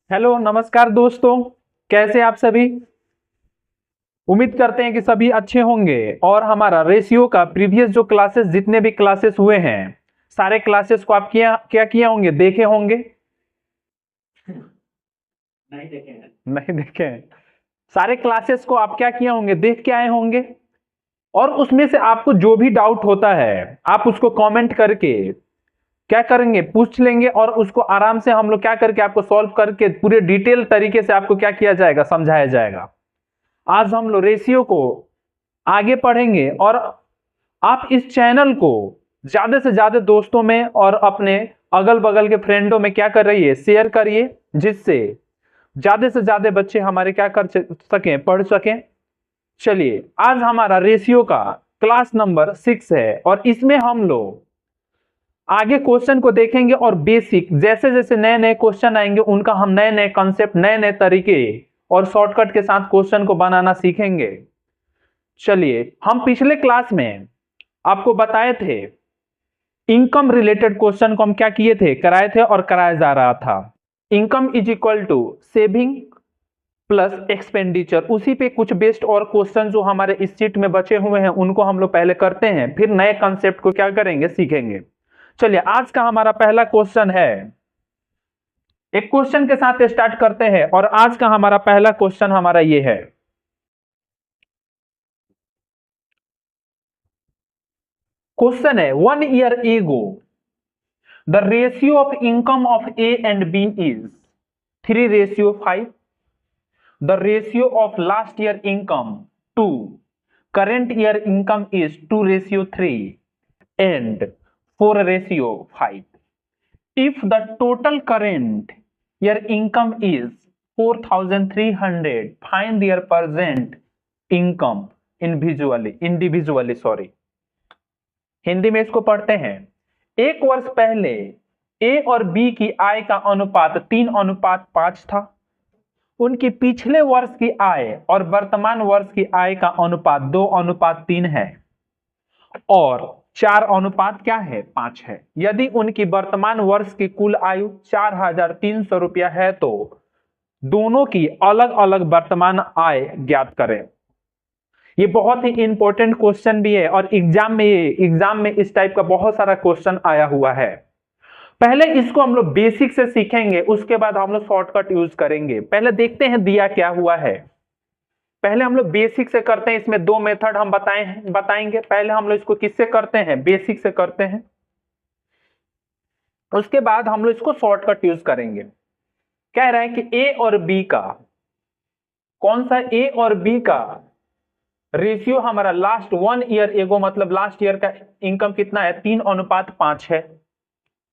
Hello नमस्कार दोस्तों। कैसे आप सभी। उम्मीद करते हैं कि सभी अच्छे होंगे। और हमारा रेशियो का प्रीवियस जो क्लासेस जितने भी क्लासेस हुए हैं सारे क्लासेस को आप क्या किए होंगे, देखे होंगे। नहीं देखे हैं। सारे क्लासेस को आप क्या किए होंगे, देख के आए होंगे। और उसमें से आपको जो भी डाउट होता है आप उसको कमेंट करके क्या करेंगे, पूछ लेंगे। और उसको आराम से हम लोग क्या करके आपको सॉल्व करके पूरे डिटेल तरीके से आपको क्या किया जाएगा, समझाया जाएगा। आज हम लोग रेशियो को आगे पढ़ेंगे। और आप इस चैनल को ज्यादा से ज्यादा दोस्तों में और अपने अगल बगल के फ्रेंडों में क्या कर रही है, शेयर करिए, जिससे ज्यादा से ज्यादा बच्चे हमारे क्या कर सकें, पढ़ सकें। चलिए, आज हमारा रेशियो का क्लास नंबर 6 है और इसमें हम लोग आगे क्वेश्चन को देखेंगे और बेसिक जैसे जैसे नए नए क्वेश्चन आएंगे उनका हम नए नए कॉन्सेप्ट, नए नए तरीके और शॉर्टकट के साथ क्वेश्चन को बनाना सीखेंगे। चलिए, हम पिछले क्लास में आपको बताए थे इनकम रिलेटेड क्वेश्चन को हम क्या किए थे, कराए थे और कराया जा रहा था। Income is equal to saving plus expenditure. उसी पे कुछ बेस्ट और क्वेश्चन जो हमारे इस शीट में बचे हुए हैं उनको हम लोग पहले करते हैं, फिर नए कंसेप्ट को क्या करेंगे, सीखेंगे। चलिए, आज का हमारा पहला क्वेश्चन है, एक क्वेश्चन के साथ स्टार्ट करते हैं। और आज का हमारा पहला क्वेश्चन हमारा ये है, क्वेश्चन है 1 year ago the ratio of income of A and B is 3:5. The ratio of last year income to current year income is 2:3 and 4:5. If the total current year income is 4,300, find their present income individually. Sorry, Hindi में इसको पढ़ते हैं। एक वर्ष पहले ए और B की आय का अनुपात 3:5 था। उनकी पिछले वर्ष की आय और वर्तमान वर्ष की आय का अनुपात 2:3 है और 4 क्या है, 5 है। यदि उनकी वर्तमान वर्ष की कुल आयु 4,300 रुपया है तो दोनों की अलग अलग वर्तमान आय ज्ञात करें। ये बहुत ही इंपॉर्टेंट क्वेश्चन भी है और एग्जाम में इस टाइप का बहुत सारा क्वेश्चन आया हुआ है। पहले इसको हम लोग बेसिक से सीखेंगे, उसके बाद हम लोग शॉर्टकट यूज करेंगे। पहले देखते हैं दिया क्या हुआ है। पहले हम लोग बेसिक से करते हैं। इसमें दो मेथड हम बताएंगे। पहले हम लोग इसको किससे करते हैं, बेसिक से करते हैं, उसके बाद हम लोग इसको शॉर्टकट यूज करेंगे। कह रहा है कि ए और बी का, कौन सा, ए और बी का रेशियो हमारा लास्ट 1 year एगो, मतलब लास्ट ईयर का इनकम कितना है, 3:5 है।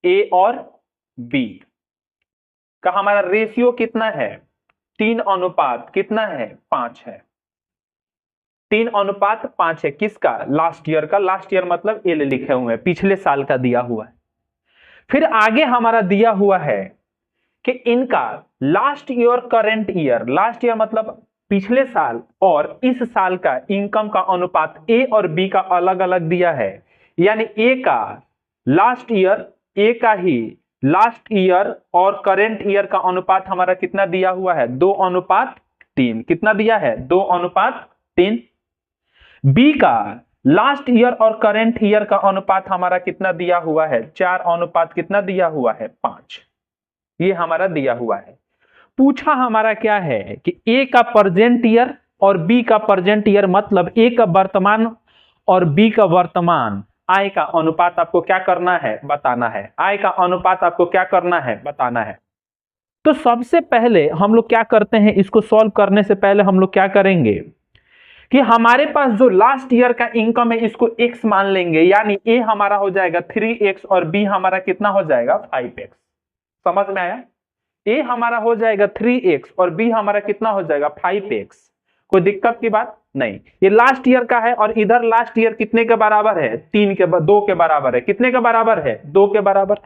ए और बी का हमारा रेशियो कितना है, 3:5 है। 3:5 है किसका, लास्ट ईयर का। लास्ट ईयर मतलब एल लिखे हुए हैं, पिछले साल का दिया हुआ है। फिर आगे हमारा दिया हुआ है कि इनका last year current year, last year मतलब पिछले साल और इस साल का इनकम का अनुपात ए और बी का अलग अलग दिया है। यानी ए का लास्ट ईयर, ए का ही लास्ट ईयर और करेंट ईयर का अनुपात हमारा कितना दिया हुआ है, 2:3। कितना दिया है, 2:3। बी का लास्ट ईयर और करेंट ईयर का अनुपात हमारा कितना दिया हुआ है, 4 कितना दिया हुआ है, 5। ये हमारा दिया हुआ है। पूछा हमारा क्या है कि ए का प्रेजेंट ईयर और बी का प्रेजेंट ईयर, मतलब ए का वर्तमान और बी का वर्तमान आय का अनुपात आपको क्या करना है, बताना है। आय का अनुपात आपको क्या करना है, बताना है। तो सबसे पहले हम लोग क्या करते हैं, इसको सॉल्व करने से पहले हम लोग क्या करेंगे कि हमारे पास जो लास्ट ईयर का इनकम है इसको x मान लेंगे। यानी ए हमारा हो जाएगा 3x और बी हमारा कितना हो जाएगा, 5x। समझ में आया। ए हमारा हो जाएगा 3x और बी हमारा कितना हो जाएगा, 5x। कोई दिक्कत की बात नहीं। ये लास्ट ईयर का है और इधर लास्ट ईयर कितने के बराबर है, 2 के बराबर है। कितने के बराबर है, 2 के बराबर।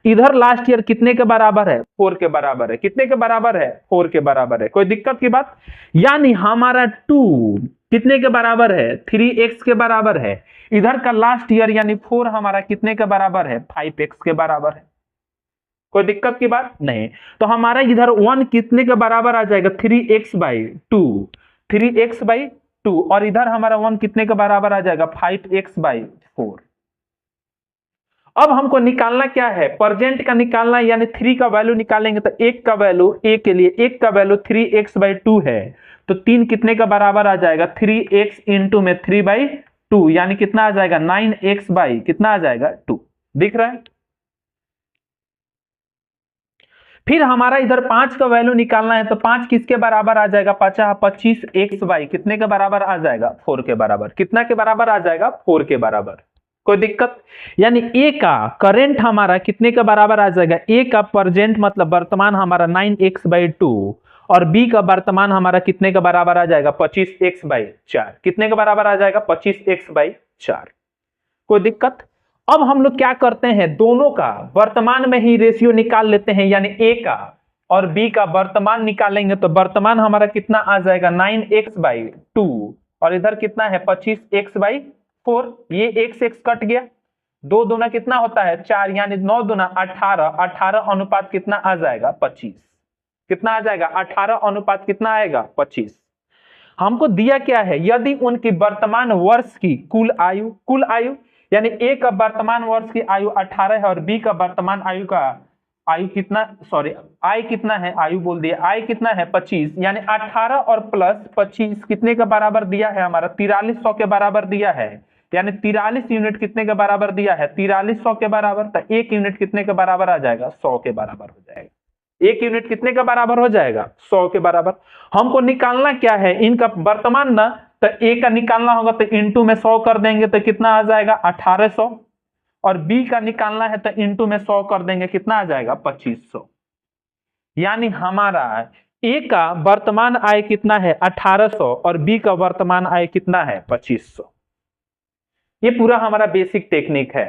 इधर लास्ट ईयर कितने के बराबर है, 4 के बराबर है। कितने के बराबर है, 4 के बराबर है। कोई दिक्कत की बात। यानी हमारा 2 कितने के बराबर है, 3x के बराबर है। इधर का लास्ट ईयर यानी 4 हमारा कितने के बराबर है, 5x के बराबर है। कोई दिक्कत की बात नहीं। तो हमारा इधर 1 कितने के बराबर आ जाएगा 3x/2, 3x/2, और इधर हमारा 1 कितने के बराबर आ जाएगा 5x/4। अब हमको निकालना क्या है, प्रेजेंट का निकालना, यानी 3 का वैल्यू निकालेंगे तो एक का वैल्यू ए के लिए, एक का वैल्यू 3x/2 है, तो 3 कितने का बराबर आ जाएगा 3x इंटू में 3/2, यानी कितना आ जाएगा 9x बाई कितना आ जाएगा 2। दिख रहा है। फिर हमारा इधर 5 का वैल्यू निकालना है, तो 5 किसके बराबर आ जाएगा 25x बाई कितने के बराबर आ जाएगा 4 के बराबर। कितना के बराबर आ जाएगा 4 के बराबर। कोई दिक्कत, यानी ए का करंट हमारा कितने के बराबर आ जाएगा, ए का प्रेजेंट मतलब वर्तमान हमारा 9x/2, और बी का वर्तमान हमारा कितने के बराबर आ जाएगा 25x/4। कितने के बराबर आ जाएगा 25x/4। कोई दिक्कत। अब हम लोग क्या करते हैं, दोनों का वर्तमान में ही रेशियो निकाल लेते हैं, यानी ए का और बी का वर्तमान निकालेंगे तो वर्तमान हमारा कितना आ जाएगा 9x/2, और इधर कितना है 25x/4। ये x x कट गया, 2 दूना कितना होता है 4, यानी 9 दूना 18, 18 अनुपात कितना आ जाएगा 25। कितना आ जाएगा 18 अनुपात कितना आएगा 25। हमको दिया क्या है, यदि उनकी वर्तमान वर्ष की कुल आयु यानी ए का वर्तमान वर्ष की आयु 18 है और बी का वर्तमान आयु कितना, सॉरी आय कितना है, आयु बोल दिया, आय कितना है 25, यानी 18 और प्लस 25 कितने के बराबर दिया है हमारा 4300 के बराबर दिया है, यानी 43 यूनिट कितने के बराबर दिया है 4300 के बराबर। तो 1 यूनिट कितने के बराबर आ जाएगा 100 के बराबर हो जाएगा। 1 यूनिट कितने का बराबर हो जाएगा 100 के बराबर। हमको निकालना क्या है, इनका वर्तमान ना, तो ए का निकालना होगा तो इंटू में 100 कर देंगे तो कितना आ जाएगा 1800, और बी का निकालना है तो इंटू में 100 कर देंगे कितना आ जाएगा 2500। यानी हमारा ए का वर्तमान आय कितना है 1800 और बी का वर्तमान आय कितना है 2500। ये पूरा हमारा बेसिक टेक्निक है।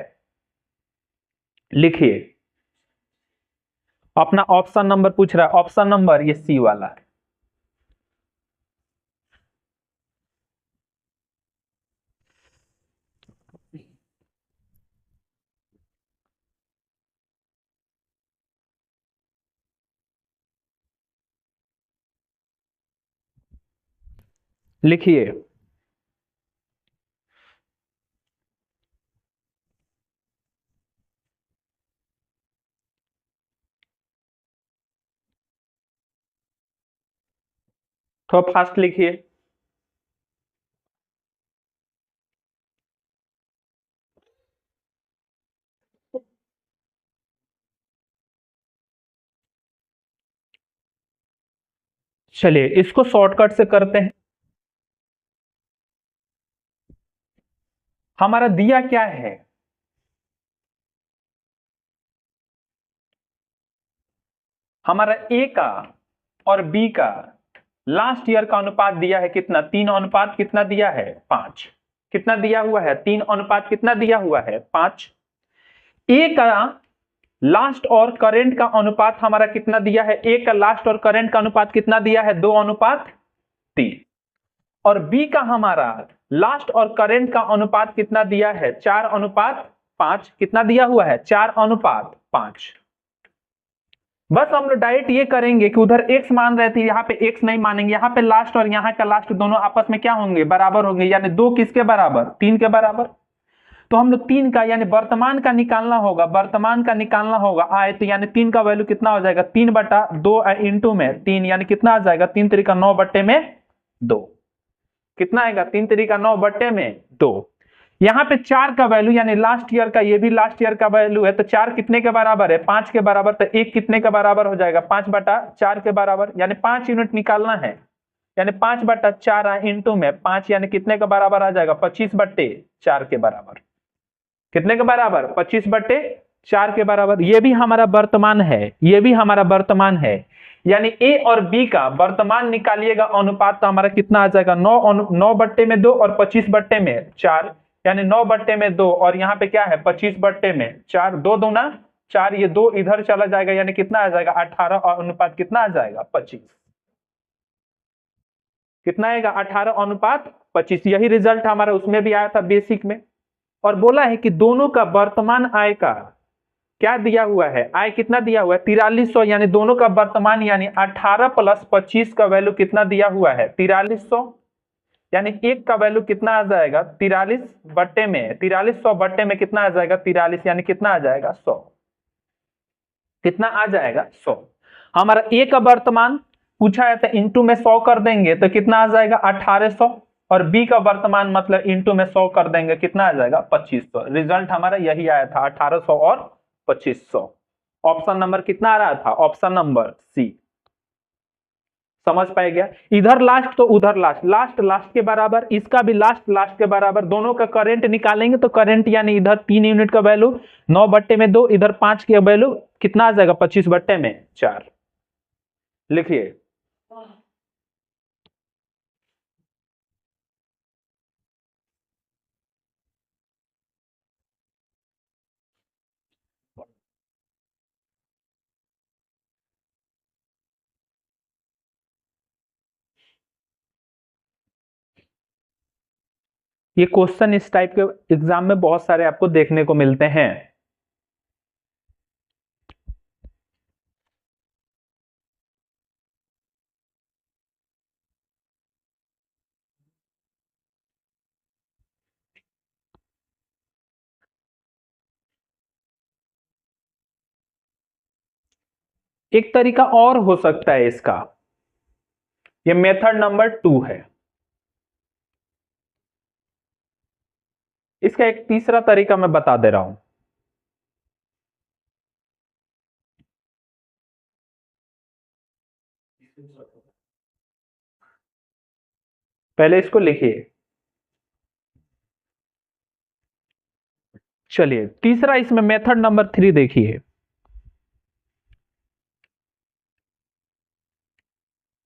लिखिए, अपना ऑप्शन नंबर पूछ रहा है, ऑप्शन नंबर ये सी वाला है। लिखिए, थोड़ा फास्ट लिखिए। चलिए इसको शॉर्टकट से करते हैं। हमारा दिया क्या है, हमारा ए का और बी का लास्ट ईयर का अनुपात दिया है कितना 3 अनुपात कितना दिया है 5। कितना दिया हुआ है 3 अनुपात कितना दिया हुआ है 5। ए का लास्ट और करेंट का अनुपात हमारा कितना दिया है, ए का लास्ट और करेंट का अनुपात कितना दिया है 2:3, और बी का हमारा लास्ट और करेंट का अनुपात कितना दिया है 4:5। कितना दिया हुआ है 4:5। बस हम लोग डायरेक्ट ये करेंगे कि उधर x मान रहे थे, यहाँ पे x नहीं मानेंगे, यहाँ पे लास्ट और यहाँ का लास्ट दोनों आपस में क्या होंगे बराबर होंगे, यानी 2 किसके बराबर 3 के बराबर। तो हम लोग 3 का यानी वर्तमान का निकालना होगा, वर्तमान का निकालना होगा आए, तो यानी 3 का वैल्यू कितना हो जाएगा 3/2 इंटू में 3, यानी कितना आ जाएगा 3 3 9/2। कितना आएगा 3 3 9/2। यहाँ पे 4 का वैल्यू यानी लास्ट ईयर का, ये भी लास्ट ईयर का वैल्यू है, तो 4 कितने के बराबर है 5 के बराबर, तो 1 कितने के बराबर हो जाएगा 5/4 के बराबर, यानी 5 यूनिट निकालना है, यानी 5/4 इंटू में 5, यानी कितने के बराबर आ जाएगा 25/4 के बराबर। कितने के बराबर 25/4 के बराबर। ये भी हमारा वर्तमान है, ये भी हमारा वर्तमान है, यानी ए और बी का वर्तमान निकालिएगा अनुपात, तो हमारा कितना आ जाएगा 9/2 और 25/4, यानी 9/2 और यहाँ पे क्या है 25/4, 2 दूना 4, ये 2 इधर चला जाएगा, यानी कितना आ जाएगा 18 और अनुपात कितना आ जाएगा 25। कितना आएगा 18:25। यही रिजल्ट हमारा उसमें भी आया था बेसिक में, और बोला है कि दोनों का वर्तमान आय का क्या दिया हुआ है, आय कितना दिया हुआ है 4300, यानी दोनों का वर्तमान यानी 18 प्लस 25 का वैल्यू कितना दिया हुआ है 4300, यानी एक का वैल्यू कितना आ जाएगा 43 बट्टे में 4300 बट्टे में कितना आ जाएगा 43, यानी कितना आ जाएगा 100, कितना आ जाएगा 100। हमारा ए का वर्तमान पूछा है तो इंटू में 100 कर देंगे तो कितना आ जाएगा 1800, और बी का वर्तमान मतलब इंटू में 100 कर देंगे कितना आ जाएगा 2500। रिजल्ट हमारा यही आया था 1800 और 2500। ऑप्शन नंबर कितना आ रहा था, ऑप्शन नंबर सी। समझ पाए गया, इधर लास्ट तो उधर लास्ट, लास्ट लास्ट के बराबर, इसका भी लास्ट लास्ट के बराबर, दोनों का करंट निकालेंगे तो करंट यानी इधर 3 यूनिट का वैल्यू 9 बट्टे में 2, इधर 5 की वैल्यू कितना आ जाएगा 25 बट्टे में 4। लिखिए ये क्वेश्चन इस टाइप के एग्जाम में बहुत सारे आपको देखने को मिलते हैं। एक तरीका और हो सकता है इसका, ये मेथड नंबर 2 है। इसका एक तीसरा तरीका मैं बता दे रहा हूं। पहले इसको लिखिए। चलिए तीसरा इसमें मेथड नंबर 3 देखिए।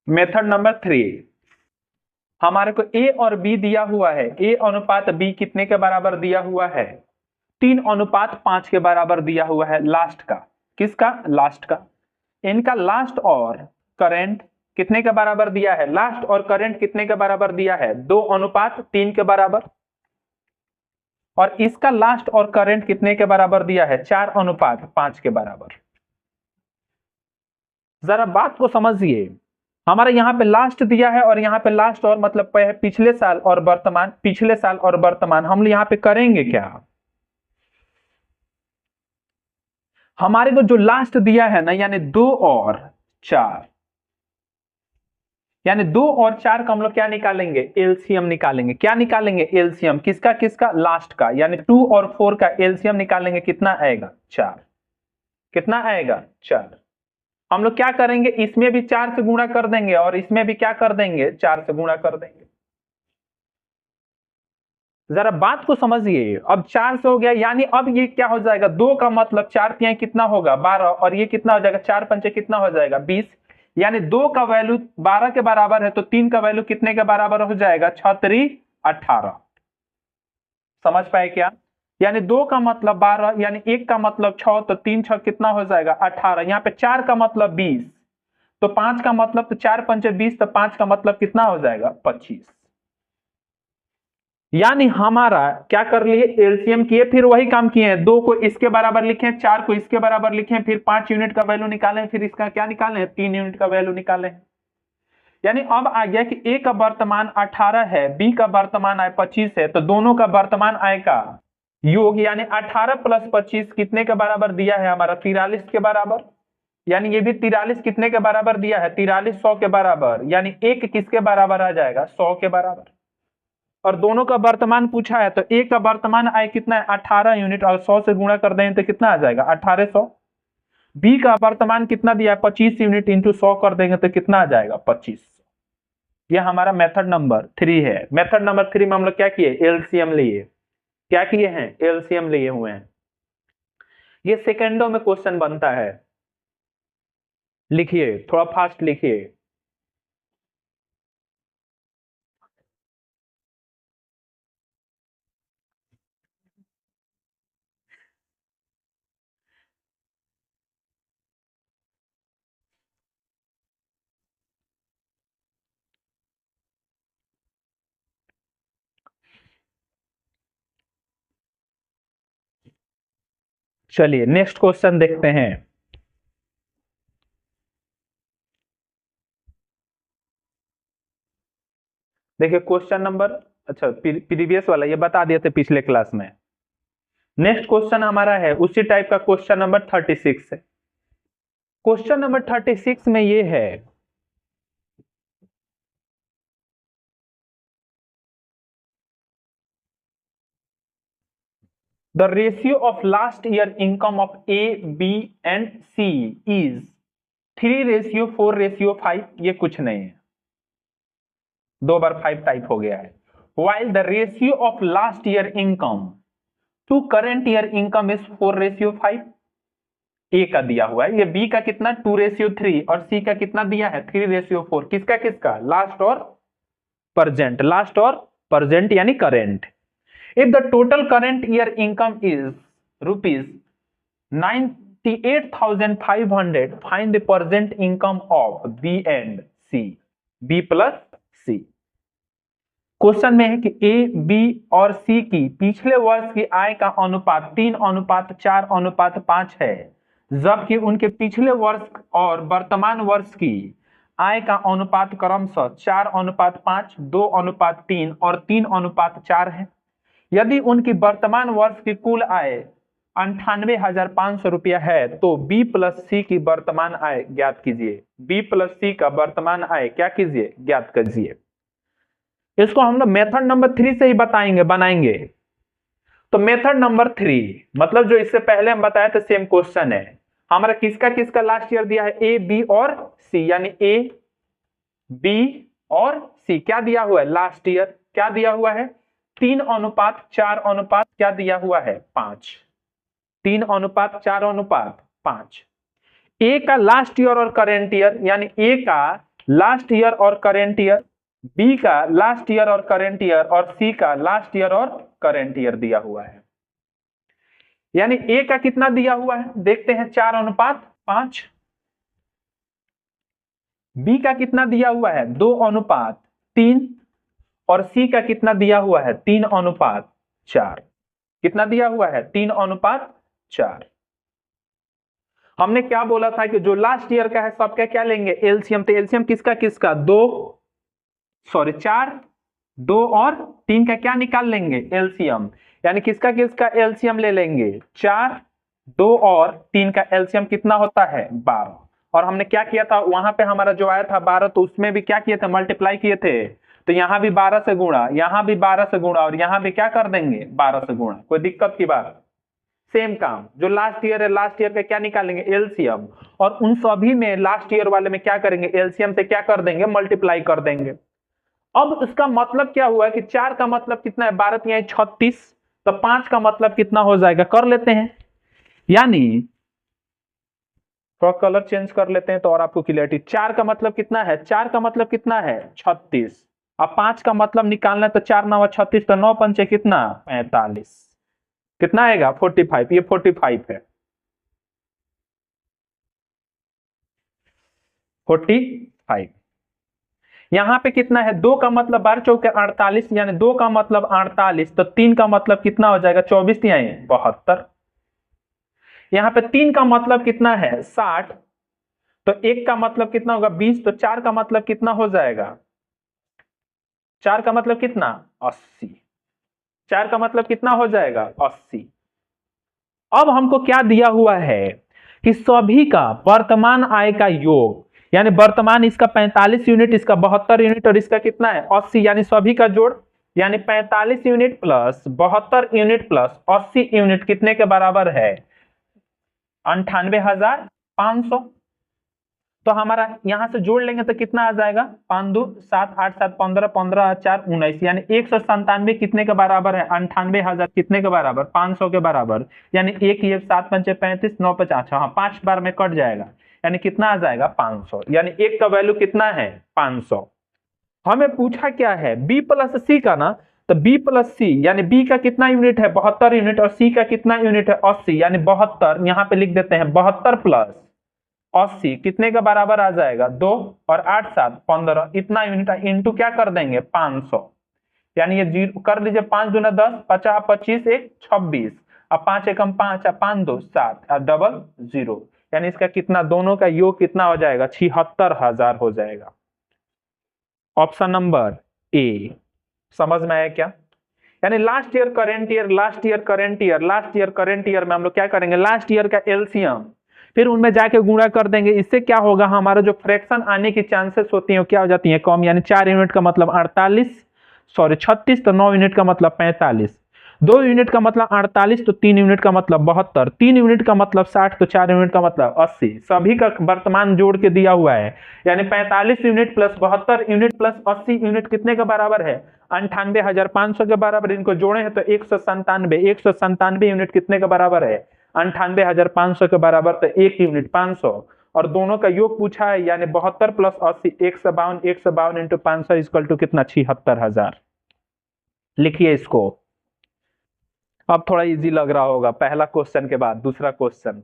मेथड नंबर 3, हमारे को ए और बी दिया हुआ है, ए अनुपात बी कितने के बराबर दिया हुआ है 3:5 के बराबर दिया हुआ है लास्ट का, किसका लास्ट का। इनका लास्ट और करंट कितने के बराबर दिया है, लास्ट और करंट कितने के बराबर दिया है 2:3 के बराबर, और इसका लास्ट और करंट कितने के बराबर दिया है 4:5 के बराबर। जरा बात को समझिए, हमारे यहाँ पे लास्ट दिया है और यहाँ पे लास्ट और मतलब पिछले साल और वर्तमान, पिछले साल और वर्तमान, हम यहाँ पे करेंगे क्या, हमारे को जो लास्ट दिया है ना यानी 2 और 4, यानी 2 और 4 का हम लोग क्या निकालेंगे एलसीएम निकालेंगे। क्या निकालेंगे एलसीएम, किसका किसका लास्ट का, यानी 2 और 4 का एलसीएम निकालेंगे कितना आएगा 4, कितना आएगा 4। हम लोग क्या करेंगे इसमें भी 4 से गुणा कर देंगे और इसमें भी क्या कर देंगे 4 से गुणा कर देंगे। जरा बात को समझिए, अब 4 से हो गया, यानी अब ये क्या हो जाएगा 2 का मतलब 4 तिहाई कितना होगा 12, और ये कितना हो जाएगा 4 पंचे कितना हो जाएगा 20, यानी 2 का वैल्यू 12 के बराबर है तो 3 का वैल्यू कितने के बराबर हो जाएगा 6×3 18। समझ पाए क्या, यानी 2 का मतलब 12, यानी 1 का मतलब 6, तो 3 6 कितना हो जाएगा 18, यहाँ पे 4 का मतलब 20, तो 5 का मतलब तो 4 पंचे 20, तो 5 का मतलब कितना हो जाएगा 25। यानी हमारा क्या कर लिए एलसीएम किए, फिर वही काम किए हैं, 2 को इसके बराबर लिखे, 4 को इसके बराबर लिखे, फिर 5 यूनिट का वैल्यू निकालें, फिर इसका क्या निकालें 3 यूनिट का वैल्यू निकालें। यानी अब आ गया कि ए का वर्तमान 18 है, बी का वर्तमान आय 25 है, तो दोनों का वर्तमान आय का योग यानी 18 प्लस 25 कितने के बराबर दिया है हमारा 43 के बराबर, यानी ये भी 43 कितने के बराबर दिया है 43 100 के बराबर, यानी एक किसके बराबर आ जाएगा 100 के बराबर। और दोनों का वर्तमान पूछा है तो ए का वर्तमान आय कितना है 18 यूनिट, और 100 से गुणा कर देंगे तो कितना आ जाएगा 1800। बी का वर्तमान कितना दिया है 25 यूनिट, इंटू 100 कर देंगे तो कितना आ जाएगा 25। यह हमारा मेथड नंबर 3 है। मेथड नंबर 3 में हम लोग क्या किए एलसीएम लिए, क्या किए हैं एलसीएम लिए हुए हैं। ये सेकेंडों में क्वेश्चन बनता है, लिखिए थोड़ा फास्ट लिखिए। चलिए नेक्स्ट क्वेश्चन देखते हैं। देखिए क्वेश्चन नंबर, अच्छा प्रीवियस वाला ये बता दिए थे पिछले क्लास में। नेक्स्ट क्वेश्चन हमारा है उसी टाइप का, क्वेश्चन नंबर 36 है। क्वेश्चन नंबर 36 में ये है, the ratio of last year income of A B and C is 3:4:5। ये कुछ नहीं है, 2 बार 5 टाइप हो गया है। while the ratio of last year income to current year income is 4:5। ए का दिया हुआ है, ये बी का कितना 2:3 और सी का कितना दिया है 3:4। किसका किसका, लास्ट और प्रेजेंट, लास्ट और प्रेजेंट यानी current. If the total current year income is ₹98,500, find the present income of B and C, B plus C. Question में है कि ए बी और सी की पिछले वर्ष की आय का अनुपात 3:4:5 है, जबकि उनके पिछले वर्ष और वर्तमान वर्ष की आय का अनुपात क्रमशः 4:5, 2:3 और 3:4 है। यदि उनकी वर्तमान वर्ष की कुल आय 98,500 रुपया है तो बी प्लस सी की वर्तमान आय ज्ञात कीजिए। बी प्लस सी का वर्तमान आय क्या कीजिए, ज्ञात कीजिए। इसको हम लोग मेथड नंबर 3 से ही बनाएंगे। तो मेथड नंबर 3 मतलब जो इससे पहले हम बताए थे सेम क्वेश्चन है हमारा, किसका किसका लास्ट ईयर दिया है, ए बी और सी, यानी ए बी और सी क्या दिया हुआ है लास्ट ईयर, क्या दिया हुआ है 3:4 क्या दिया हुआ है 5, 3:4:5। ए का लास्ट ईयर और करेंट ईयर, यानी ए का लास्ट ईयर और करेंट ईयर, बी का लास्ट ईयर और करेंट ईयर और सी का लास्ट ईयर और करेंट ईयर दिया हुआ है। यानी ए का कितना दिया हुआ है देखते हैं 4:5, बी का कितना दिया हुआ है 2:3 और सी का कितना दिया हुआ है 3:4। कितना दिया हुआ है 3:4। हमने क्या बोला था कि जो लास्ट ईयर का है सबका क्या लेंगे एलसीएम। तो एलसीएम किसका किसका 4, 2 और 3 का क्या निकाल लेंगे एलसीएम, यानी किसका किसका एलसीएम ले लेंगे 4, 2 और 3 का एलसीएम कितना होता है 12। और हमने क्या किया था वहां पे हमारा जो आया था 12, तो उसमें भी क्या किए थे मल्टीप्लाई किए थे, तो यहां भी 12 से गुणा, यहां भी 12 से गुणा और यहां भी क्या कर देंगे 12 से गुणा। कोई दिक्कत की बात, सेम काम। जो लास्ट ईयर है लास्ट ईयर का क्या निकालेंगे एलसीएम, और उन सभी में लास्ट ईयर वाले में क्या करेंगे एलसीएम से क्या कर देंगे मल्टीप्लाई कर देंगे। अब इसका मतलब क्या हुआ कि 4 का मतलब कितना है 12 या 36, तो 5 का मतलब कितना हो जाएगा कर लेते हैं, यानी थोड़ा कलर चेंज कर लेते हैं तो और आपको क्लियरिटी। 4 का मतलब कितना है, 4 का मतलब कितना है 36। अब 5 का मतलब निकालना है तो 4 9 36, तो 9 पंचे कितना 45, कितना आएगा 45। ये 45 है 45। यहां पे कितना है 2 का मतलब 12 चौके 48, यानी 2 का मतलब 48, तो 3 का मतलब कितना हो जाएगा 24 या 72। यहां पे 3 का मतलब कितना है 60, तो 1 का मतलब कितना होगा 20, तो 4 का मतलब कितना हो जाएगा, 4 का मतलब कितना 80, 4 का मतलब कितना हो जाएगा 80। अब हमको क्या दिया हुआ है कि सभी का वर्तमान आय का योग, यानी वर्तमान इसका 45 यूनिट, इसका 72 यूनिट और इसका कितना है 80, यानी सभी का जोड़, यानी 45 unit plus 72 unit plus 80 unit कितने के बराबर है 98,500। तो हमारा यहां से जोड़ लेंगे तो कितना आ जाएगा 5 2 7 8 7 15 15 4 19, यानी 197 कितने के बराबर है 98,000 कितने के बराबर 500 के बराबर, यानी 1 ये 7 पंचे 35 9 50, हाँ 5 बार में कट जाएगा, यानी कितना आ जाएगा 500, यानी 1 का वैल्यू कितना है 500। हमें पूछा क्या है बी प्लस सी का ना, तो बी प्लस सी यानी बी का कितना यूनिट है 72 यूनिट और सी का कितना यूनिट है 80, यानी 72, यहां पे लिख देते हैं 72 प्लस 80 कितने का बराबर आ जाएगा 2 और 8 7 15, इतना यूनिट इंटू क्या कर देंगे 500, यानी ये जीरो कर लीजिए 5 दूना 10 50 25 1 26, अब 5 एकम 5, अब 5 2 7, अब डबल 0, यानी इसका कितना, दोनों का योग कितना हो जाएगा, 76,000 हो जाएगा। Option number A. समझ में आया क्या? यानी last year current year, last year current year, last year current year में हम लोग क्या करेंगे, लास्ट ईयर का एलसीएम फिर उनमें जाके गुणा कर देंगे। इससे क्या होगा, हमारा जो फ्रैक्शन आने की चांसेस होती है क्या हो जाती है, कम। यानी 4 यूनिट का मतलब 36, तो 9 यूनिट का मतलब 45, 2 यूनिट का मतलब 48, तो 3 यूनिट का मतलब 72, 3 यूनिट का मतलब 60, तो 4 यूनिट का मतलब 80। सभी का वर्तमान जोड़ के दिया हुआ है, यानी 45 unit plus 72 unit plus 80 unit कितने का बराबर है, 98,500 के बराबर। इनको जोड़े हैं तो 197 यूनिट कितने के बराबर है, 98,500 के बराबर, तो 1 यूनिट 500, और दोनों का योग पूछा है, यानी 72 प्लस 80 152 इंटू 500 इक्वल टू कितना, 76,000। लिखिए इसको। अब थोड़ा इजी लग रहा होगा पहला क्वेश्चन के बाद दूसरा क्वेश्चन।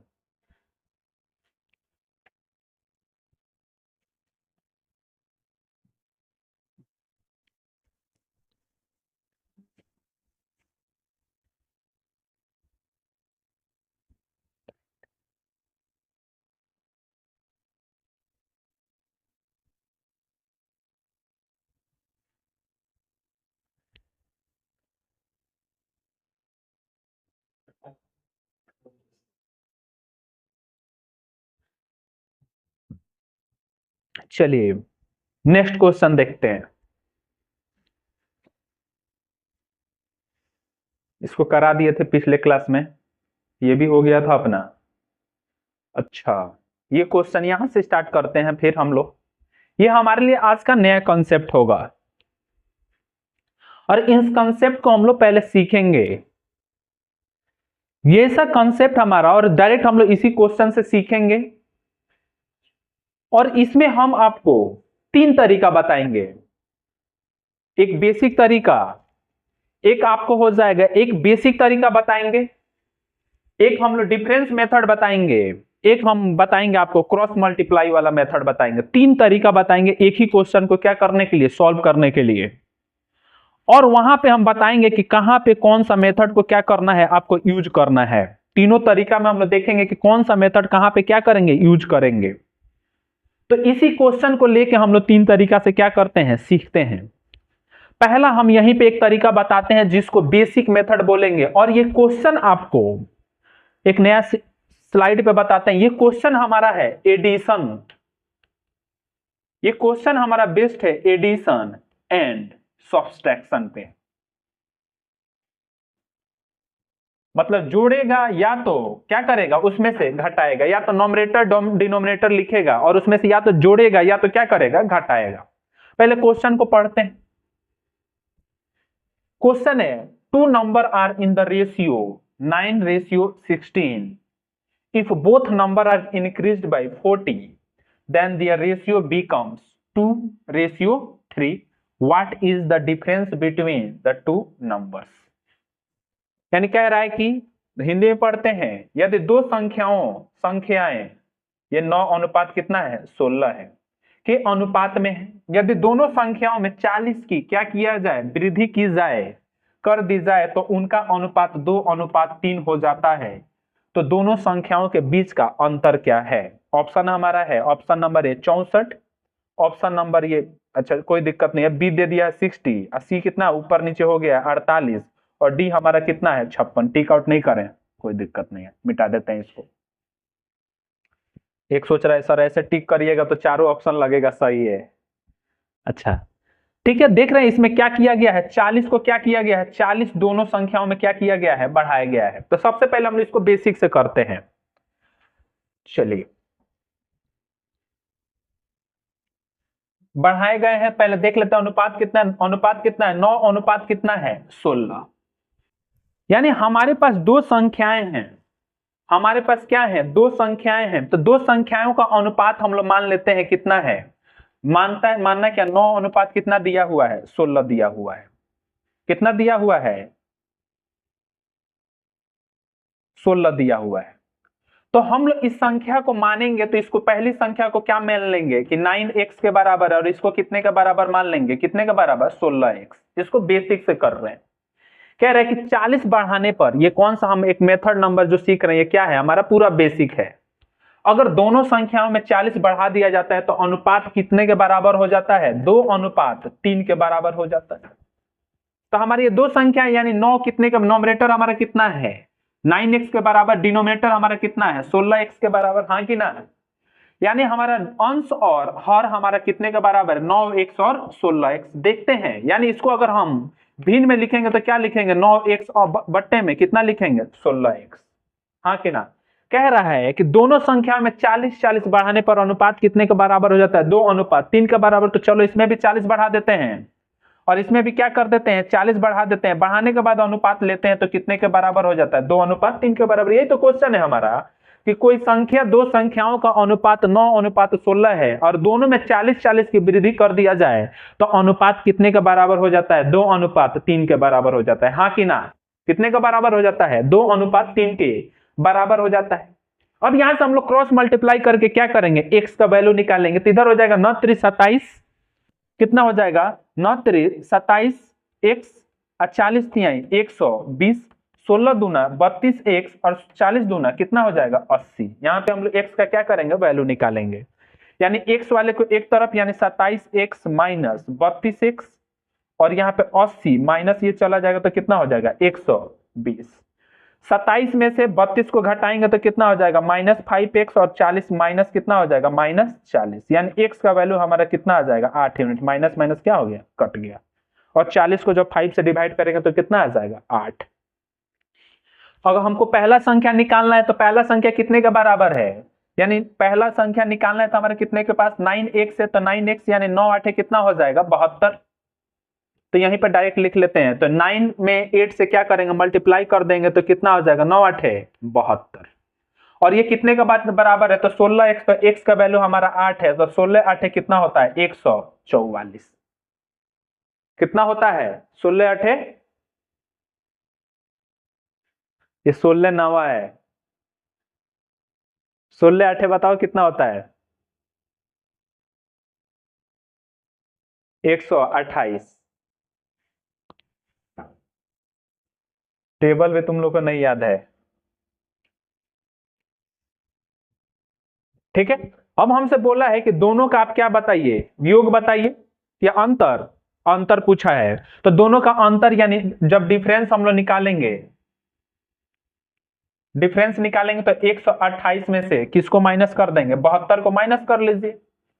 चलिए नेक्स्ट क्वेश्चन देखते हैं। इसको करा दिए थे पिछले क्लास में, ये भी हो गया था अपना। अच्छा, ये क्वेश्चन यहां से स्टार्ट करते हैं फिर हम लोग। ये हमारे लिए आज का नया कॉन्सेप्ट होगा और इस कॉन्सेप्ट को हम लोग पहले सीखेंगे। ये सा कॉन्सेप्ट हमारा, और डायरेक्ट हम लोग इसी क्वेश्चन से सीखेंगे। और इसमें हम आपको 3 तरीका बताएंगे। एक बेसिक तरीका, एक आपको हो जाएगा, एक बेसिक तरीका बताएंगे, एक हम लोग डिफरेंस मेथड बताएंगे, एक हम बताएंगे आपको क्रॉस मल्टीप्लाई वाला मेथड बताएंगे। 3 तरीका बताएंगे एक ही क्वेश्चन को क्या करने के लिए, सॉल्व करने के लिए। और वहां पे हम बताएंगे कि कहां पे कौन सा मेथड को क्या करना है, आपको यूज करना है। तीनों तरीका में हम लोग देखेंगे कि कौन सा मेथड कहां पे क्या करेंगे, यूज करेंगे। तो इसी क्वेश्चन को लेके हम लोग 3 तरीका से क्या करते हैं, सीखते हैं। पहला हम यहीं पे एक तरीका बताते हैं जिसको बेसिक मेथड बोलेंगे, और ये क्वेश्चन आपको एक नया स्लाइड पे बताते हैं। ये क्वेश्चन हमारा है एडिशन, ये क्वेश्चन हमारा बेस्ड है एडिशन एंड सब्सट्रैक्शन पे। मतलब जोड़ेगा या तो क्या करेगा, उसमें से घटाएगा, या तो नॉमिनेटर डिनोमिनेटर लिखेगा और उसमें से या तो जोड़ेगा या तो क्या करेगा, घटाएगा। पहले क्वेश्चन को पढ़ते हैं। क्वेश्चन है, 2 number are in the ratio 9:16. If both number are increased by 40, then their ratio becomes 2:3. What is the difference between the two numbers? यानी कह रहा है कि हिंदी में पढ़ते हैं, यदि दो संख्याएं ये 9 अनुपात कितना है, 16 है के अनुपात में है, यदि दोनों संख्याओं में 40 की क्या किया जाए, वृद्धि की जाए, कर दी जाए, तो उनका अनुपात 2:3 हो जाता है। तो दोनों संख्याओं के बीच का अंतर क्या है? ऑप्शन हमारा है, option number A 64, option number ये, अच्छा कोई दिक्कत नहीं है, बी दे दिया 60, सी कितना ऊपर नीचे हो गया 48, और डी हमारा कितना है 56। टिक आउट नहीं करें, कोई दिक्कत नहीं है, मिटा देते हैं इसको। एक सोच रहा है सर ऐसे टिक करिएगा तो चारों ऑप्शन लगेगा सही है। अच्छा ठीक है, देख रहे हैं इसमें क्या किया गया है, 40 को क्या किया गया है, 40 दोनों संख्याओं में क्या किया गया है, बढ़ाया गया है। तो सबसे पहले हम इसको बेसिक से करते हैं। चलिए बढ़ाए गए हैं, पहले देख लेते हैं अनुपात कितना है, अनुपात कितना है 9, अनुपात कितना है 16। यानी हमारे पास दो संख्याएं हैं, हमारे पास क्या है, दो संख्याएं हैं। तो दो संख्याओं का अनुपात हम लोग मान लेते हैं कितना है, मानना क्या, 9 अनुपात कितना दिया हुआ है, 16 दिया हुआ है। कितना दिया हुआ है, 16 दिया हुआ है। तो हम लोग इस संख्या को मानेंगे तो इसको, पहली संख्या को क्या मान लेंगे कि 9x के बराबर है, और इसको कितने के बराबर मान लेंगे, कितने के बराबर, 16x। इसको बेसिक से कर रहे हैं। कह रहे हैं कि 40 बढ़ाने पर, ये कौन सा हम एक मेथड नंबर जो सीख रहे हैं, ये क्या है, हमारा पूरा बेसिक है। अगर दोनों संख्याओं में 40 बढ़ा दिया जाता है तो अनुपात कितने के बराबर हो जाता है, 2:3 के बराबर हो जाता है। तो हमारी ये दो संख्या यानी 9 कितने का, नॉमिनेटर हमारा कितना है 9x के बराबर, डिनोमिनेटर हमारा कितना है 16x के बराबर, हाँ कि ना। यानी हमारा अंश और हर हमारा कितने के बराबर, 9x और 16x। देखते हैं, यानी इसको अगर हम भिन्न में लिखेंगे तो क्या लिखेंगे, 9x और बट्टे में कितना लिखेंगे 16x, हाँ कि ना। कह रहा है कि दोनों संख्या में 40 बढ़ाने पर अनुपात कितने के बराबर हो जाता है, 2:3 के बराबर। तो चलो इसमें भी 40 बढ़ा देते हैं और इसमें भी क्या कर देते हैं, 40 बढ़ा देते हैं, बढ़ाने के बाद अनुपात लेते हैं तो कितने के बराबर हो जाता है, 2:3 के बराबर। यही तो क्वेश्चन है हमारा कि कोई संख्या, दो संख्याओं का अनुपात 9:16 है और दोनों में 40 की वृद्धि कर दिया जाए तो अनुपात कितने के बराबर हो जाता है, 2:3 के बराबर हो जाता है, हाँ कि ना। कितने के बराबर हो जाता है, 2:3 के बराबर हो जाता है। अब यहां से हम लोग क्रॉस मल्टीप्लाई करके क्या करेंगे, x का वैल्यू निकालेंगे तो इधर हो जाएगा 9 3 27, कितना हो जाएगा 9 3 27, x 40 तिहाई 120, 16 दूना 32 x और 40 दूना कितना हो जाएगा 80। यहाँ पे हम लोग x का क्या करेंगे, वैल्यू निकालेंगे। यानी x वाले को एक तरफ, यानी 27x माइनस 32x और यहाँ पे 80 माइनस ये चला जाएगा तो कितना हो जाएगा 120। 27 में से 32 को घटाएंगे तो कितना हो जाएगा -5x और 40 माइनस कितना हो जाएगा -40। यानी x का वैल्यू हमारा कितना आ जाएगा 8 यूनिट। माइनस माइनस क्या हो गया, कट गया। और 40 को जब 5 से डिवाइड करेंगे तो कितना आ जाएगा 8। अगर हमको पहला संख्या निकालना है तो पहला संख्या कितने के बराबर है, यानी पहला संख्या निकालना है तो हमारे कितने के पास 9x है, तो 9x यानी 9 8 कितना हो जाएगा 72। तो यहीं पर डायरेक्ट लिख लेते हैं, तो 9 में 8 से क्या करेंगे, मल्टीप्लाई कर देंगे तो कितना हो जाएगा 9 8 72। और ये कितने का बात बराबर है, तो 16x, तो x का वैल्यू हमारा 8 है, तो 16 8 कितना होता है 144। कितना होता है 16 8, ये 16 9 है, 16 8 बताओ कितना होता है 128। टेबल में तुम लोग को नहीं याद है, ठीक है। अब हमसे बोला है कि दोनों का आप क्या बताइए, योग बताइए या अंतर, अंतर पूछा है। तो दोनों का अंतर यानी जब डिफरेंस हम लोग निकालेंगे, डिफरेंस निकालेंगे तो 128 में से किसको माइनस कर देंगे, 72 को माइनस कर लीजिए,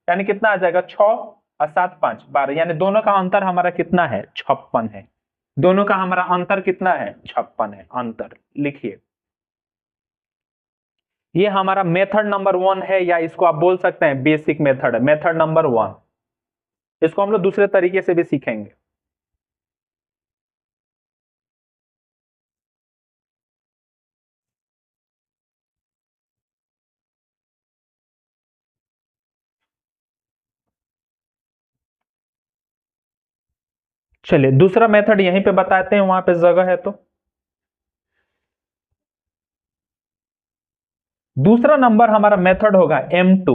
यानी कितना आ जाएगा 6 और 7 5 12। यानी दोनों का अंतर हमारा कितना है 56 है। दोनों का हमारा अंतर कितना है 56 है, अंतर लिखिए। ये हमारा मेथड नंबर 1 है, या इसको आप बोल सकते हैं बेसिक मेथड है, मेथड नंबर 1। इसको हम लोग दूसरे तरीके से भी सीखेंगे। चलिए दूसरा मेथड यहीं पे बताते हैं, वहां पे जगह है तो। दूसरा नंबर हमारा मेथड होगा M2।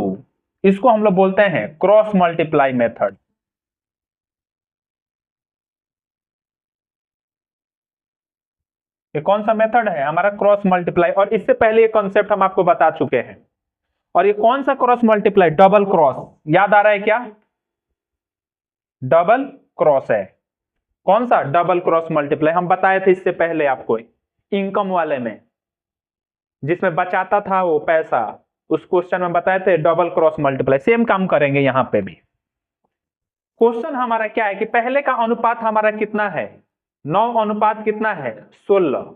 इसको हम लोग बोलते हैं क्रॉस मल्टीप्लाई मेथड। ये कौन सा मेथड है हमारा, क्रॉस मल्टीप्लाई। और इससे पहले ये कॉन्सेप्ट हम आपको बता चुके हैं। और ये कौन सा क्रॉस मल्टीप्लाई, डबल क्रॉस, याद आ रहा है क्या, डबल क्रॉस है। कौन सा डबल क्रॉस मल्टीप्लाई, हम बताए थे इससे पहले आपको इनकम वाले में, जिसमें बचाता था वो पैसा, उस क्वेश्चन में बताए थे डबल क्रॉस मल्टीप्लाई। सेम काम करेंगे यहां पे भी। क्वेश्चन हमारा क्या है कि पहले का अनुपात हमारा कितना है 9 अनुपात कितना है 16।